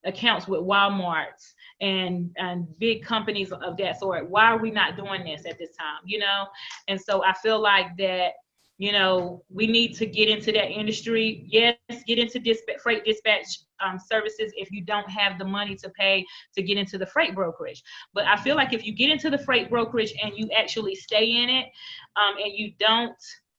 accounts with Walmarts and big companies of that sort? Why are we not doing this at this time? And so I feel like that, we need to get into that industry. Yes, get into freight dispatch services if you don't have the money to pay to get into the freight brokerage. But I feel like if you get into the freight brokerage and you actually stay in it and you don't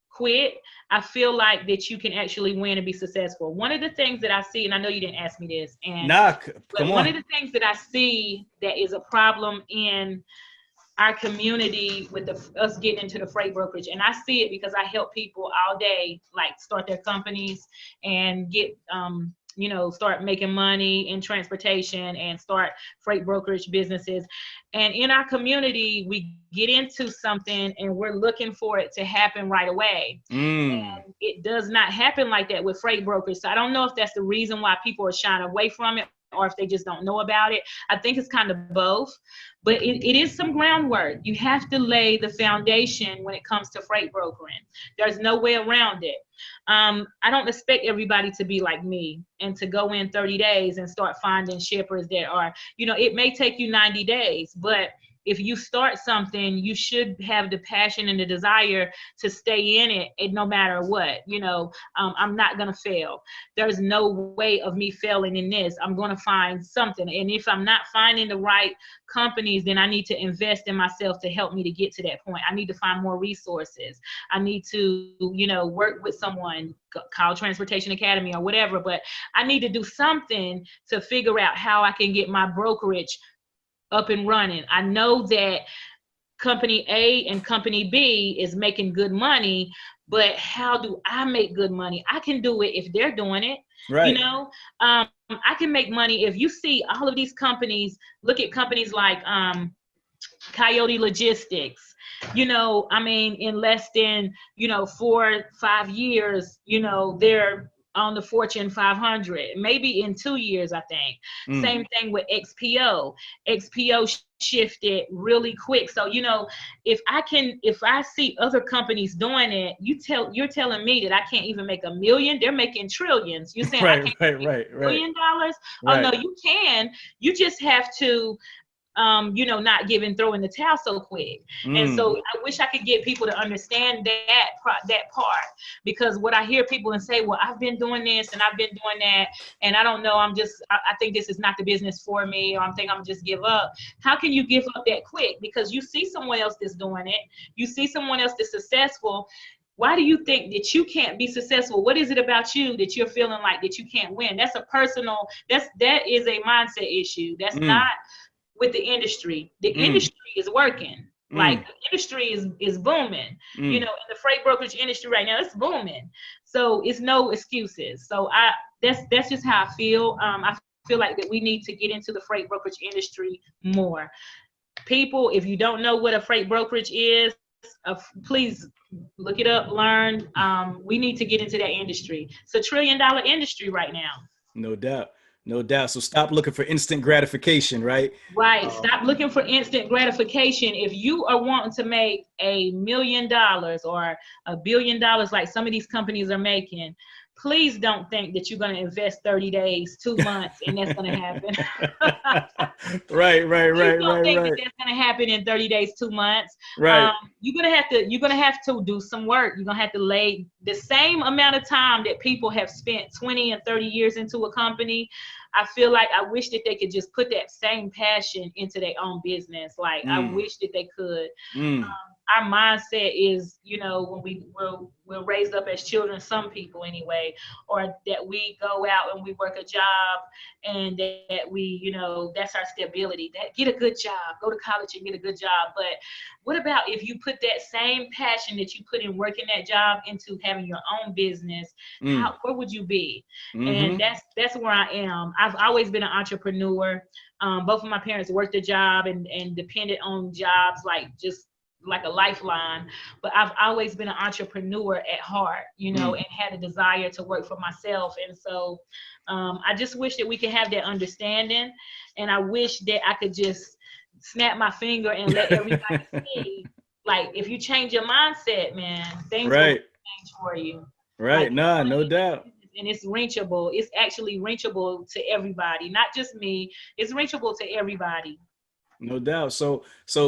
quit, I feel like that you can actually win and be successful. One of the things that I see, and I know you didn't ask me this, one of the things that I see that is a problem in our community with us getting into the freight brokerage, and I see it because I help people all day, like start their companies and get, start making money in transportation and start freight brokerage businesses. And in our community, we get into something and we're looking for it to happen right away. And it does not happen like that with freight brokers. So I don't know if that's the reason why people are shying away from it or if they just don't know about it. I think it's kind of both, but it is some groundwork. You have to lay the foundation when it comes to freight brokering. There's no way around it. I don't expect everybody to be like me and to go in 30 days and start finding shippers that are, it may take you 90 days, but if you start something, you should have the passion and the desire to stay in it no matter what. I'm not going to fail. There's no way of me failing in this. I'm going to find something. And if I'm not finding the right companies, then I need to invest in myself to help me to get to that point. I need to find more resources. I need to, work with someone, call Transportation Academy or whatever, but I need to do something to figure out how I can get my brokerage up and running. I know that company A and company B is making good money, but how do I make good money? I can do it if they're doing it. Right. I can make money if you see all of these companies. Look at companies like Coyote Logistics. In less than 4-5 years, they're on the Fortune 500, maybe in 2 years, I think. Same thing with XPO. XPO shifted really quick. So, if I see other companies doing it, you're telling me that I can't even make $1 million. They're making trillions. You're saying I can't make $1 million? Oh no, you can. You just have to not throwing the towel so quick. And so I wish I could get people to understand that part, because what I hear people and say, well, I've been doing this and I've been doing that, and I don't know, I think this is not the business for me, or I'm thinking I'm just give up. How can you give up that quick? Because you see someone else that's doing it. You see someone else that's successful. Why do you think that you can't be successful? What is it about you that you're feeling like that you can't win? That's a personal, that is a mindset issue. That's not with the industry. The industry is working. Like the industry is booming. You know, in the freight brokerage industry right now, it's booming. So it's no excuses. So that's just how I feel. I feel like that we need to get into the freight brokerage industry more. People, if you don't know what a freight brokerage is, please look it up, learn. We need to get into that industry. It's a $1 trillion industry right now. No doubt. No doubt. So stop looking for instant gratification, right? Right. Stop looking for instant gratification. If you are wanting to make $1 million or $1 billion, like some of these companies are making, please don't think that you're going to invest 30 days, 2 months, and that's going to happen. Right. Please don't think that that's going to happen in 30 days, 2 months. Right. You're going to have to do some work. You're going to have to lay the same amount of time that people have spent 20 and 30 years into a company. I feel like I wish that they could just put that same passion into their own business. Like I wish that they could. Our mindset is, you know, when we're raised up as children, some people anyway, or that we go out and we work a job and that we, you know, that's our stability. That get a good job, go to college and get a good job. But what about if you put that same passion that you put in working that job into having your own business? Where would you be? And that's where I am. I've always been an entrepreneur. Both of my parents worked a job and depended on jobs like a lifeline, but I've always been an entrepreneur at heart, you know, and had a desire to work for myself. And so I just wish that we could have that understanding. And I wish that I could just snap my finger and let everybody see, like, if you change your mindset, man, things will change for you. Right. Like, no doubt. And it's reachable. It's actually reachable to everybody, not just me. It's reachable to everybody. No doubt. So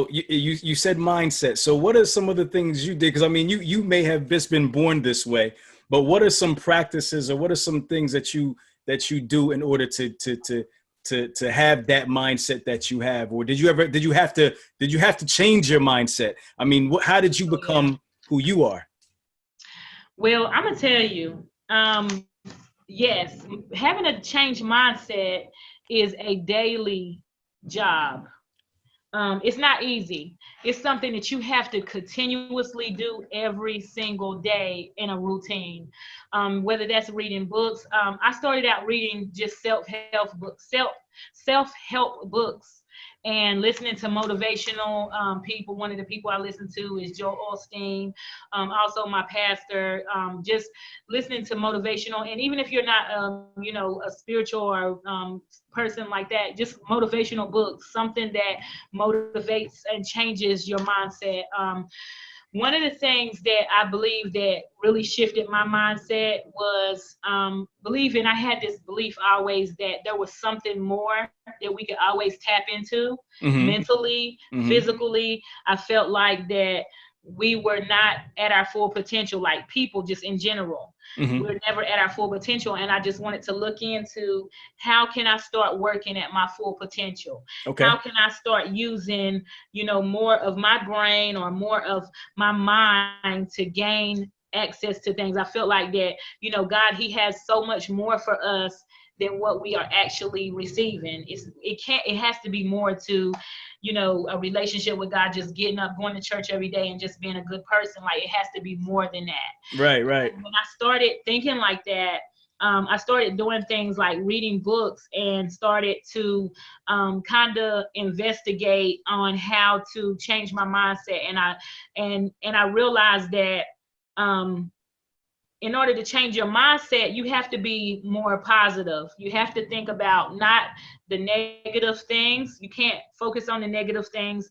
you said mindset. So what are some of the things you did? Because I mean, you may have just been born this way, but what are some practices or what are some things that you do in order to have that mindset that you have? Or did you have to change your mindset? I mean, how did you become who you are? Well, I'm gonna tell you, yes, having a changed mindset is a daily job. It's not easy. It's something that you have to continuously do every single day in a routine. Whether that's reading books. I started out reading just self-help books and listening to motivational people. One of the people I listen to is Joel Osteen. Also my pastor, just listening to motivational. And even if you're not, you know, a spiritual or person like that, just motivational books, something that motivates and changes your mindset. One of the things that I believe that really shifted my mindset was believing. I had this belief always that there was something more that we could always tap into mentally, physically. I felt like that we were not at our full potential, like people just in general. We're never at our full potential. And I just wanted to look into how can I start working at my full potential? Okay. How can I start using, you know, more of my brain or more of my mind to gain access to things? I felt like that, you know, God, he has so much more for us than what we are actually receiving. It has to be more to, you know, a relationship with God, just getting up, going to church every day and just being a good person. Like, it has to be more than that. Right. And when I started thinking like that, I started doing things like reading books and started to kind of investigate on how to change my mindset. And I realized that in order to change your mindset, you have to be more positive. You have to think about not the negative things. You can't focus on the negative things,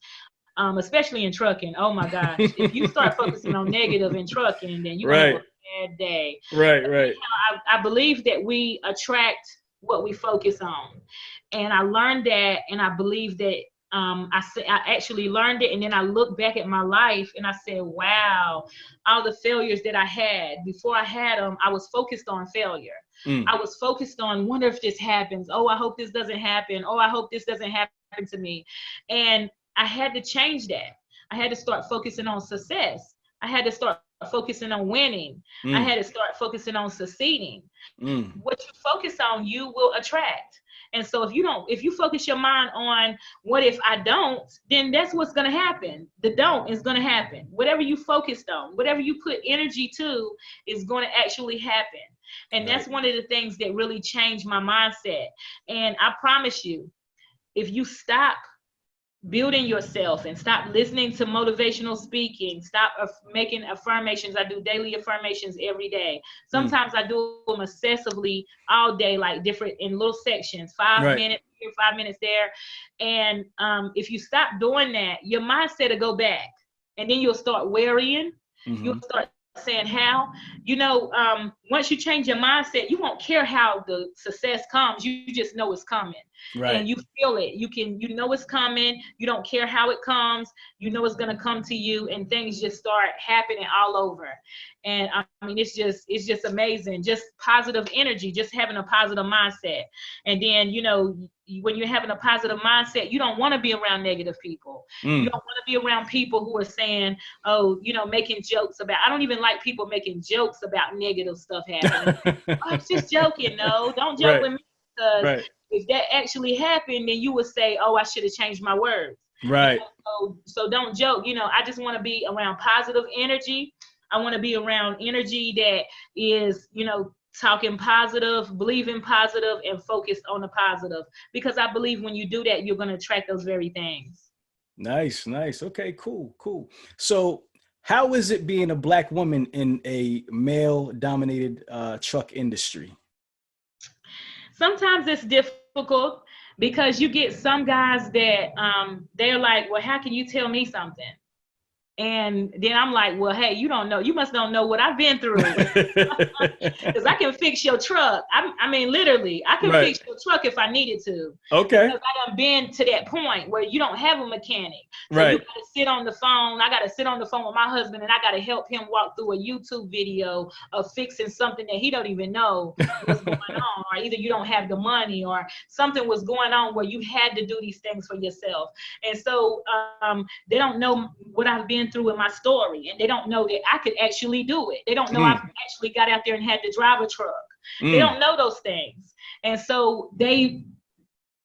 especially in trucking. Oh my gosh. If you start focusing on negative in trucking, then you're going to have a bad day. Right. You know, I believe that we attract what we focus on. And I learned that, and I believe that I actually learned it, and then I looked back at my life and I said, wow, all the failures that I had. Before I had them, I was focused on failure. I was focused on, wonder if this happens. Oh, I hope this doesn't happen. Oh, I hope this doesn't happen to me. And I had to change that. I had to start focusing on success. I had to start focusing on winning. I had to start focusing on succeeding. What you focus on, you will attract. And so if you focus your mind on what if I don't, then that's what's going to happen. The don't is going to happen. Whatever you focused on, whatever you put energy to is going to actually happen. And that's one of the things that really changed my mindset. And I promise you, if you stop building yourself and stop listening to motivational speaking, stop making affirmations. I do daily affirmations every day. Sometimes I do them obsessively all day, like different in little sections, 5 minutes here, 5 minutes there. And if you stop doing that, your mindset will go back, and then you'll start worrying. You'll start saying how, once you change your mindset, you won't care how the success comes. You just know it's coming. And you feel it. You know it's coming. You don't care how it comes. You know it's going to come to you, and things just start happening all over. And I mean, it's just amazing. Just positive energy, just having a positive mindset. And then, when you're having a positive mindset, you don't want to be around negative people. You don't want to be around people who are saying, making jokes about, I don't even like people making jokes about negative stuff happening. I was just joking. No, don't joke with me, because if that actually happened, then you would say, oh, I should have changed my words. So don't joke. I just want to be around positive energy. I want to be around energy that is, talking positive, believing positive, and focused on the positive. Because I believe when you do that, you're going to attract those very things. Nice. Okay, cool. So how is it being a Black woman in a male-dominated truck industry? Sometimes it's difficult because you get some guys that they're like, well, how can you tell me something? And then I'm like, well, hey, you don't know. You must don't know what I've been through. Because I can fix your truck. I mean, literally, I can fix your truck if I needed to. Okay. Because I done been to that point where you don't have a mechanic. So you got to sit on the phone. I got to sit on the phone with my husband, and I got to help him walk through a YouTube video of fixing something that he don't even know what's going on. Or either you don't have the money, or something was going on where you had to do these things for yourself. And so they don't know what I've been through in my story, and they don't know that I could actually do it. They don't know I've actually got out there and had to drive a truck. They don't know those things. And so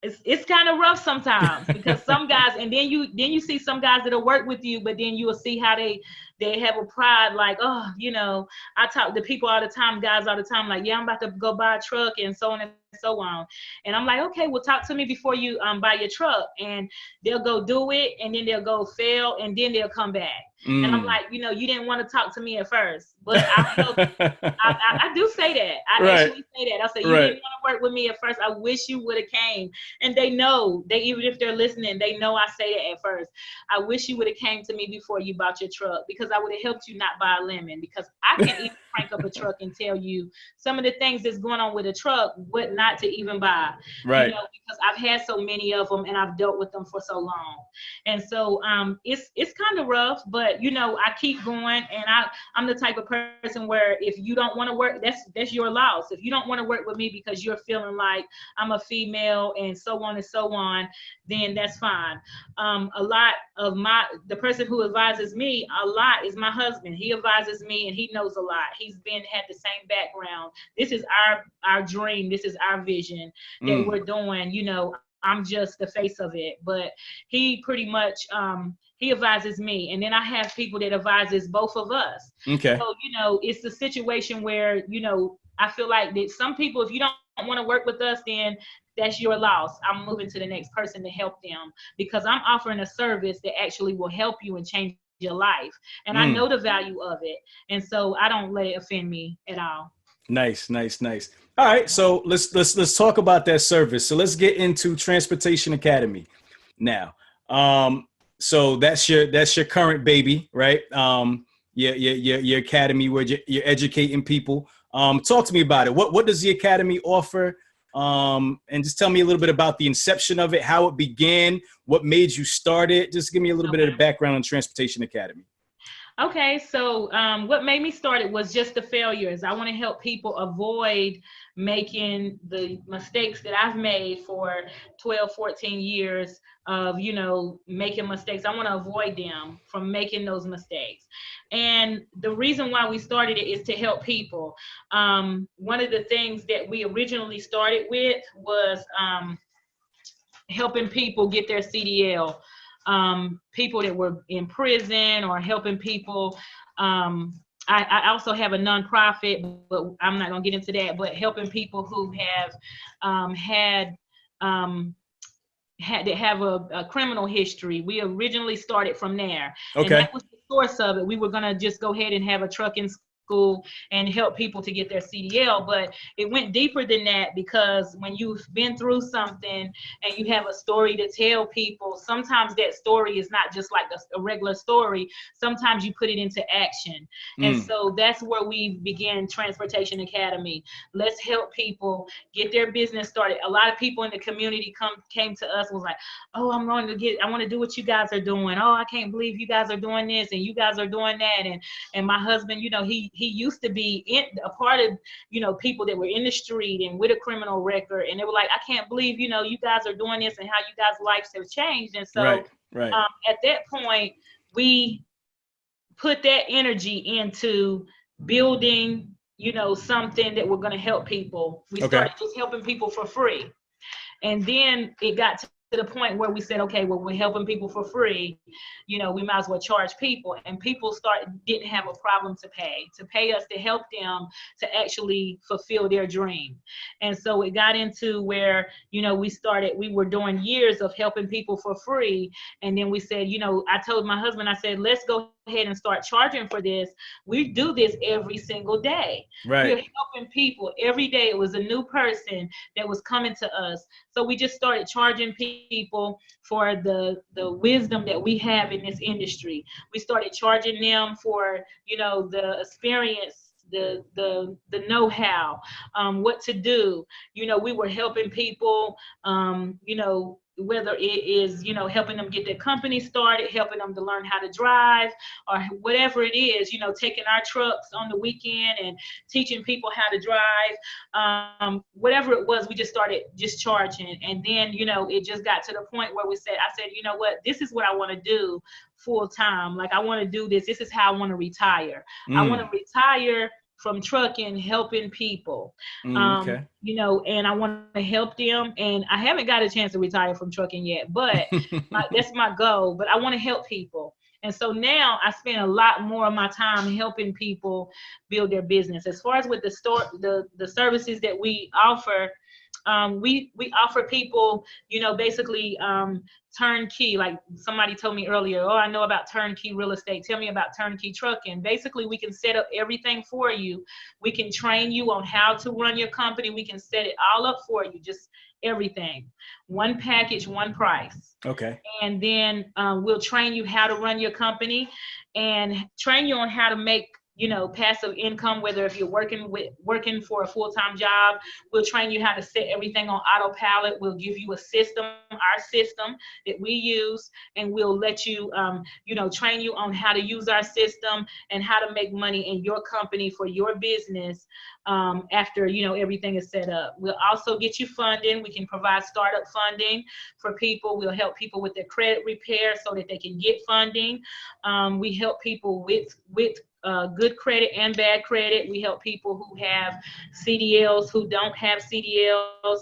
it's kind of rough sometimes, because some guys, and then you see some guys that'll work with you, but then you will see how they have a pride, like, oh, I talk to people all the time, guys all the time, like, yeah, I'm about to go buy a truck, and so on and so on. And I'm like, okay, well, talk to me before you buy your truck. And they'll go do it, and then they'll go fail, and then they'll come back. And I'm like, you didn't want to talk to me at first, but I do say that. I actually say that. I say, you didn't want to work with me at first. I wish you would have came. And they know, even if they're listening, they know I say that at first. I wish you would have came to me before you bought your truck, because I would have helped you not buy a lemon, because I can't even crank up a truck and tell you some of the things that's going on with a truck, what not to even buy. Because I've had so many of them, and I've dealt with them for so long. And so it's kind of rough, but I keep going, and I'm the type of person where if you don't want to work, that's your loss. If you don't want to work with me because you're feeling like I'm a female and so on, then that's fine. A lot of the person who advises me a lot is my husband. He advises me, and he knows a lot. He's had the same background. This is our dream. This is our vision that we're doing. I'm just the face of it, but he pretty much he advises me, and then I have people that advises both of us. Okay. So it's a situation where I feel like that some people, if you don't want to work with us, then that's your loss. I'm moving to the next person to help them, because I'm offering a service that actually will help you and change your life, and I know the value of it, and so I don't let it offend me at all. Nice. All right, so let's talk about that service. So let's get into Transportation Academy now. So that's your current baby, right? Your academy where you're educating people. Talk to me about it. What does the academy offer? And just tell me a little bit about the inception of it, how it began, what made you start it. Just give me a little bit of the background on Transportation Academy. Okay, so what made me start it was just the failures. I want to help people avoid making the mistakes that I've made for 12, 14 years of, making mistakes. I want to avoid them from making those mistakes. And the reason why we started it is to help people. One of the things that we originally started with was helping people get their CDL, people that were in prison, or helping people. I also have a nonprofit, but I'm not going to get into that, but helping people who have had to have a criminal history. We originally started from there. And Okay. that was the source of it. We were going to just go ahead and have a trucking school and help people to get their CDL, but it went deeper than that, because when you've been through something and you have a story to tell people, sometimes that story is not just like a regular story. Sometimes you put it into action. And so that's where we began Transportation Academy. Let's help people get their business started. A lot of people in the community came to us, was like, oh, I want to do what you guys are doing. Oh, I can't believe you guys are doing this and you guys are doing that. And my husband, he used to be a part of, people that were in the street and with a criminal record. And they were like, I can't believe, you guys are doing this and how you guys' lives have changed. And so right. At that point, we put that energy into building, something that we're going to help people. We started just helping people for free. And then it got to the point where we said, okay, well, we're helping people for free, we might as well charge people. And people didn't have a problem to pay us to help them to actually fulfill their dream. And so it got into where, we were doing years of helping people for free. And then we said, I told my husband, I said, let's go ahead and start charging for this. We do this every single day. Right. We're helping people every day. It was a new person that was coming to us. So we just started charging people for the wisdom that we have in this industry. We started charging them for, the experience, the know-how, what to do. We were helping people, whether it is, helping them get their company started, helping them to learn how to drive, or whatever it is, taking our trucks on the weekend and teaching people how to drive, whatever it was, we just started just charging. And then, it just got to the point where I said, you know what, this is what I want to do full time. Like, I want to do this. This is how I want to retire. I want to retire from trucking, helping people, and I want to help them. And I haven't got a chance to retire from trucking yet, but that's my goal. But I want to help people. And so now I spend a lot more of my time helping people build their business. As far as with the services that we offer, we offer people, basically turnkey. Like somebody told me earlier, oh, I know about turnkey real estate. Tell me about turnkey trucking. Basically, we can set up everything for you. We can train you on how to run your company. We can set it all up for you, just everything. One package, one price. Okay. And then we'll train you how to run your company and train you on how to make passive income, whether if you're working for a full-time job. We'll train you how to set everything on autopilot. We'll give you a system, our system that we use, and we'll let you, train you on how to use our system and how to make money in your company for your business after, everything is set up. We'll also get you funding. We can provide startup funding for people. We'll help people with their credit repair so that they can get funding. We help people with good credit and bad credit. We help people who have CDLs, who don't have CDLs.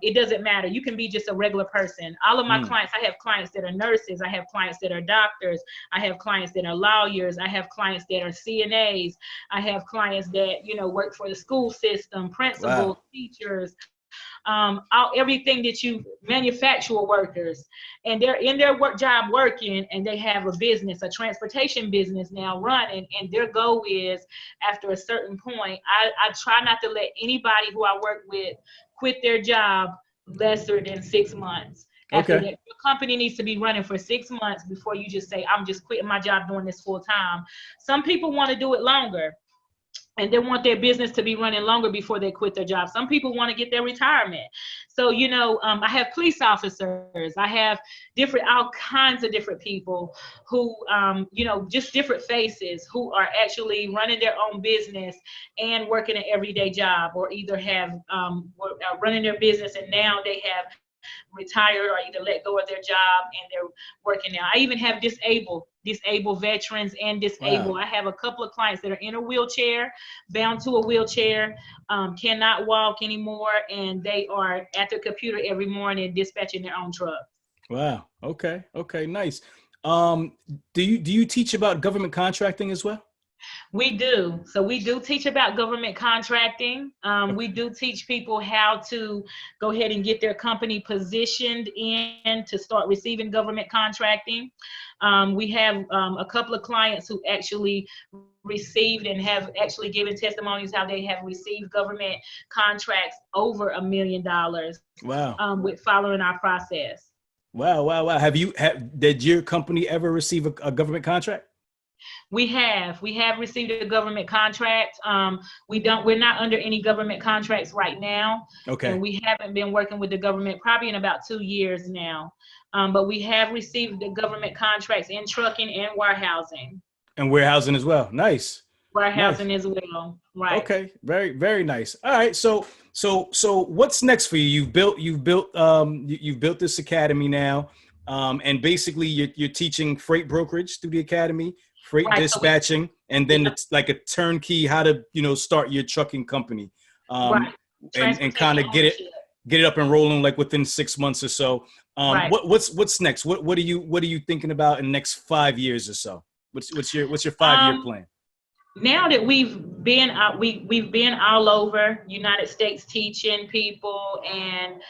It doesn't matter. You can be just a regular person. All of my clients, I have clients that are nurses. I have clients that are doctors. I have clients that are lawyers. I have clients that are CNAs. I have clients that, work for the school system, principals, teachers, everything that you manufacturer workers, and they're in their job working, and they have a business, a transportation business now running, and their goal is after a certain point, I try not to let anybody who I work with quit their job lesser than 6 months. After that, your company needs to be running for 6 months before you just say, I'm just quitting my job doing this full time. Some people want to do it longer. and they want their business to be running longer before they quit their job. Some people want to get their retirement. So, I have police officers. I have all kinds of different people who, just different faces who are actually running their own business and working an everyday job, or either have running their business and now they have retired or either let go of their job and they're working now. I even have disabled veterans and disabled. Wow. I have a couple of clients that are in a wheelchair, bound to a wheelchair, cannot walk anymore, and they are at their computer every morning dispatching their own truck. Wow. Okay. Okay. Nice. Do you teach about government contracting as well? We do. So we do teach about government contracting. We do teach people how to go ahead and get their company positioned in to start receiving government contracting. We have a couple of clients who actually received and have actually given testimonies how they have received government contracts over $1 million. Wow. With following our process. Wow. Wow. Wow. Did your company ever receive a government contract? We have received a government contract. We're not under any government contracts right now. Okay. And we haven't been working with the government probably in about 2 years now. But we have received the government contracts in trucking and warehousing. And warehousing as well. Nice. Warehousing Nice. as well. Right. Okay. Very, very nice. All right. So what's next for you? You've built this academy now. And basically you're teaching freight brokerage through the academy, freight dispatching, and then it's like a turnkey how to, start your trucking company. And kind of get it up and rolling like within 6 months or so. What's next? What are you thinking about in the next 5 years or so? What's your 5-year plan? Now that we've been all over United States teaching people and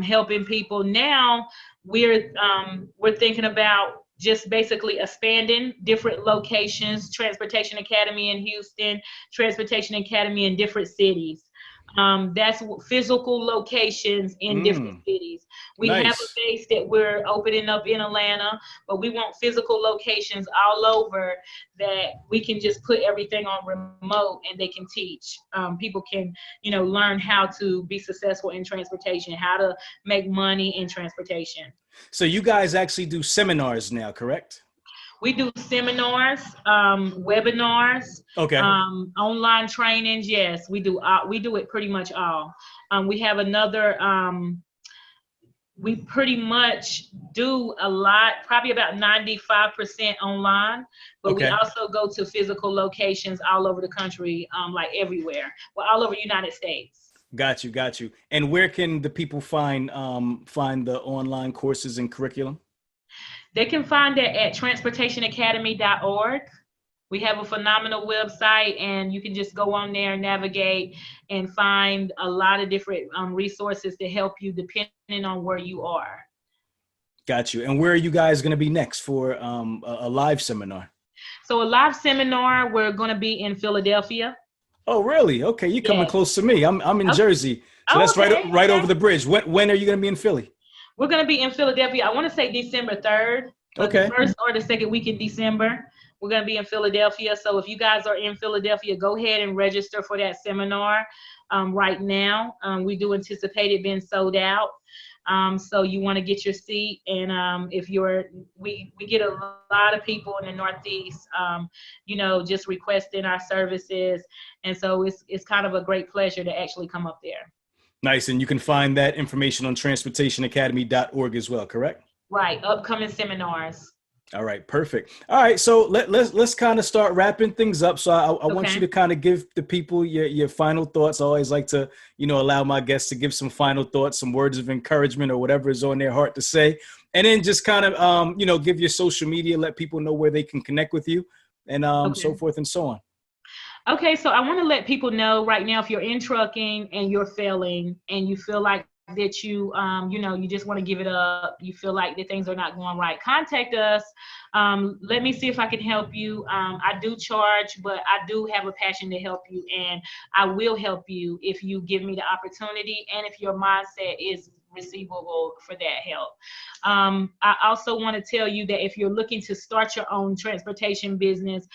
helping people, now we're thinking about just basically expanding different locations, Transportation Academy in Houston, Transportation Academy in different cities. That's physical locations in different cities. We have a base that we're opening up in Atlanta, but we want physical locations all over that we can just put everything on remote and they can teach. People can, learn how to be successful in transportation, how to make money in transportation. So you guys actually do seminars now, correct? We do seminars, webinars, okay, online trainings. Yes, we do it pretty much all. We have another, we pretty much do a lot, probably about 95% online, but we also go to physical locations all over the country, like everywhere, well, all over the United States. Got you. And where can the people find the online courses and curriculum? They can find it at transportationacademy.org. We have a phenomenal website, and you can just go on there and navigate and find a lot of different resources to help you depending on where you are. Got you. And where are you guys going to be next for a live seminar? So a live seminar, we're going to be in Philadelphia. Oh, really? Okay, you're coming close to me. I'm in Jersey, so that's right over the bridge. When are you going to be in Philly? We're going to be in Philadelphia. I want to say December 3rd. Okay. The first or the second week in December, we're going to be in Philadelphia. So if you guys are in Philadelphia, go ahead and register for that seminar right now. We do anticipate it being sold out. So you want to get your seat. And we get a lot of people in the Northeast, just requesting our services. And so it's kind of a great pleasure to actually come up there. Nice. And you can find that information on transportationacademy.org as well, correct? Right. Upcoming seminars. All right. Perfect. All right. So let's kind of start wrapping things up. So I want you to kind of give the people your final thoughts. I always like to, allow my guests to give some final thoughts, some words of encouragement or whatever is on their heart to say. And then just kind of, give your social media, let people know where they can connect with you and so forth and so on. Okay, so I want to let people know right now, if you're in trucking and you're failing and you feel like that you just want to give it up, you feel like that things are not going right, contact us. Let me see if I can help you. I do charge, but I do have a passion to help you, and I will help you if you give me the opportunity and if your mindset is receivable for that help. I also want to tell you that if you're looking to start your own transportation business,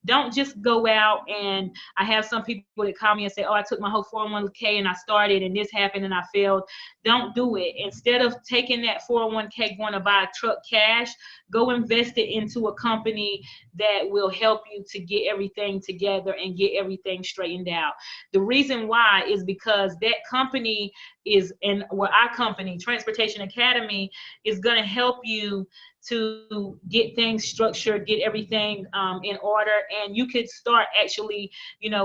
Don't just go out, and I have some people that call me and say, oh, I took my whole 401k and I started and this happened and I failed. Don't do it. Instead of taking that 401k going to buy a truck cash, go invest it into a company that will help you to get everything together and get everything straightened out. The reason why is because that company is, and well, our company, Transportation Academy, is going to help you to get things structured, get everything in order, and you could start actually,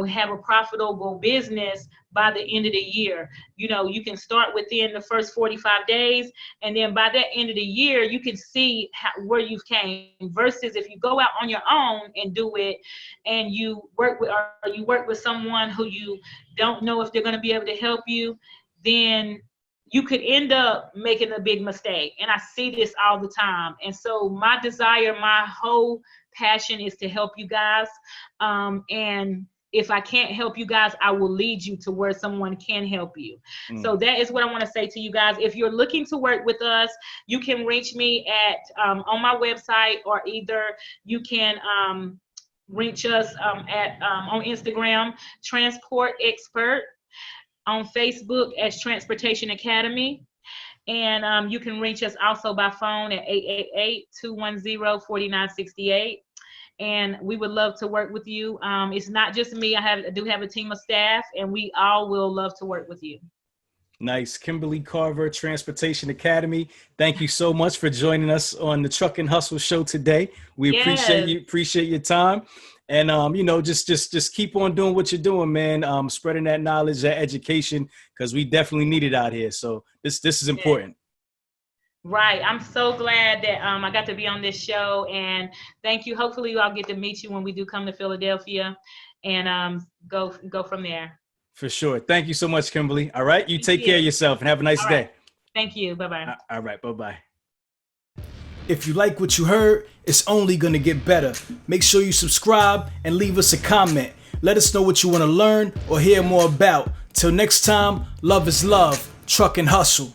have a profitable business by the end of the year. You can start within the first 45 days, and then by that end of the year, you can see where you've came, versus if you go out on your own and do it, and you work with someone who you don't know if they're going to be able to help you, then you could end up making a big mistake. And I see this all the time. And so my desire, my whole passion is to help you guys. And if I can't help you guys, I will lead you to where someone can help you. So that is what I want to say to you guys. If you're looking to work with us, you can reach me at on my website, or either you can reach us on Instagram, Transport Expert, on Facebook as Transportation Academy. And you can reach us also by phone at 888-210-4968. And we would love to work with you. It's not just me. I do have a team of staff, and we all will love to work with you. Nice. Kimberly Carver, Transportation Academy. Thank you so much for joining us on the Truck and Hustle show today. We appreciate your time. And, just keep on doing what you're doing, man. Spreading that knowledge, that education, because we definitely need it out here. So this is important. Right. I'm so glad that I got to be on this show, and thank you. Hopefully I'll get to meet you when we do come to Philadelphia, and go from there. For sure. Thank you so much, Kimberly. All right. You take care of yourself and have a nice day. Thank you. Bye-bye. All right. Bye-bye. If you like what you heard, it's only going to get better. Make sure you subscribe and leave us a comment. Let us know what you want to learn or hear more about. Till next time, love is love. Truck and hustle.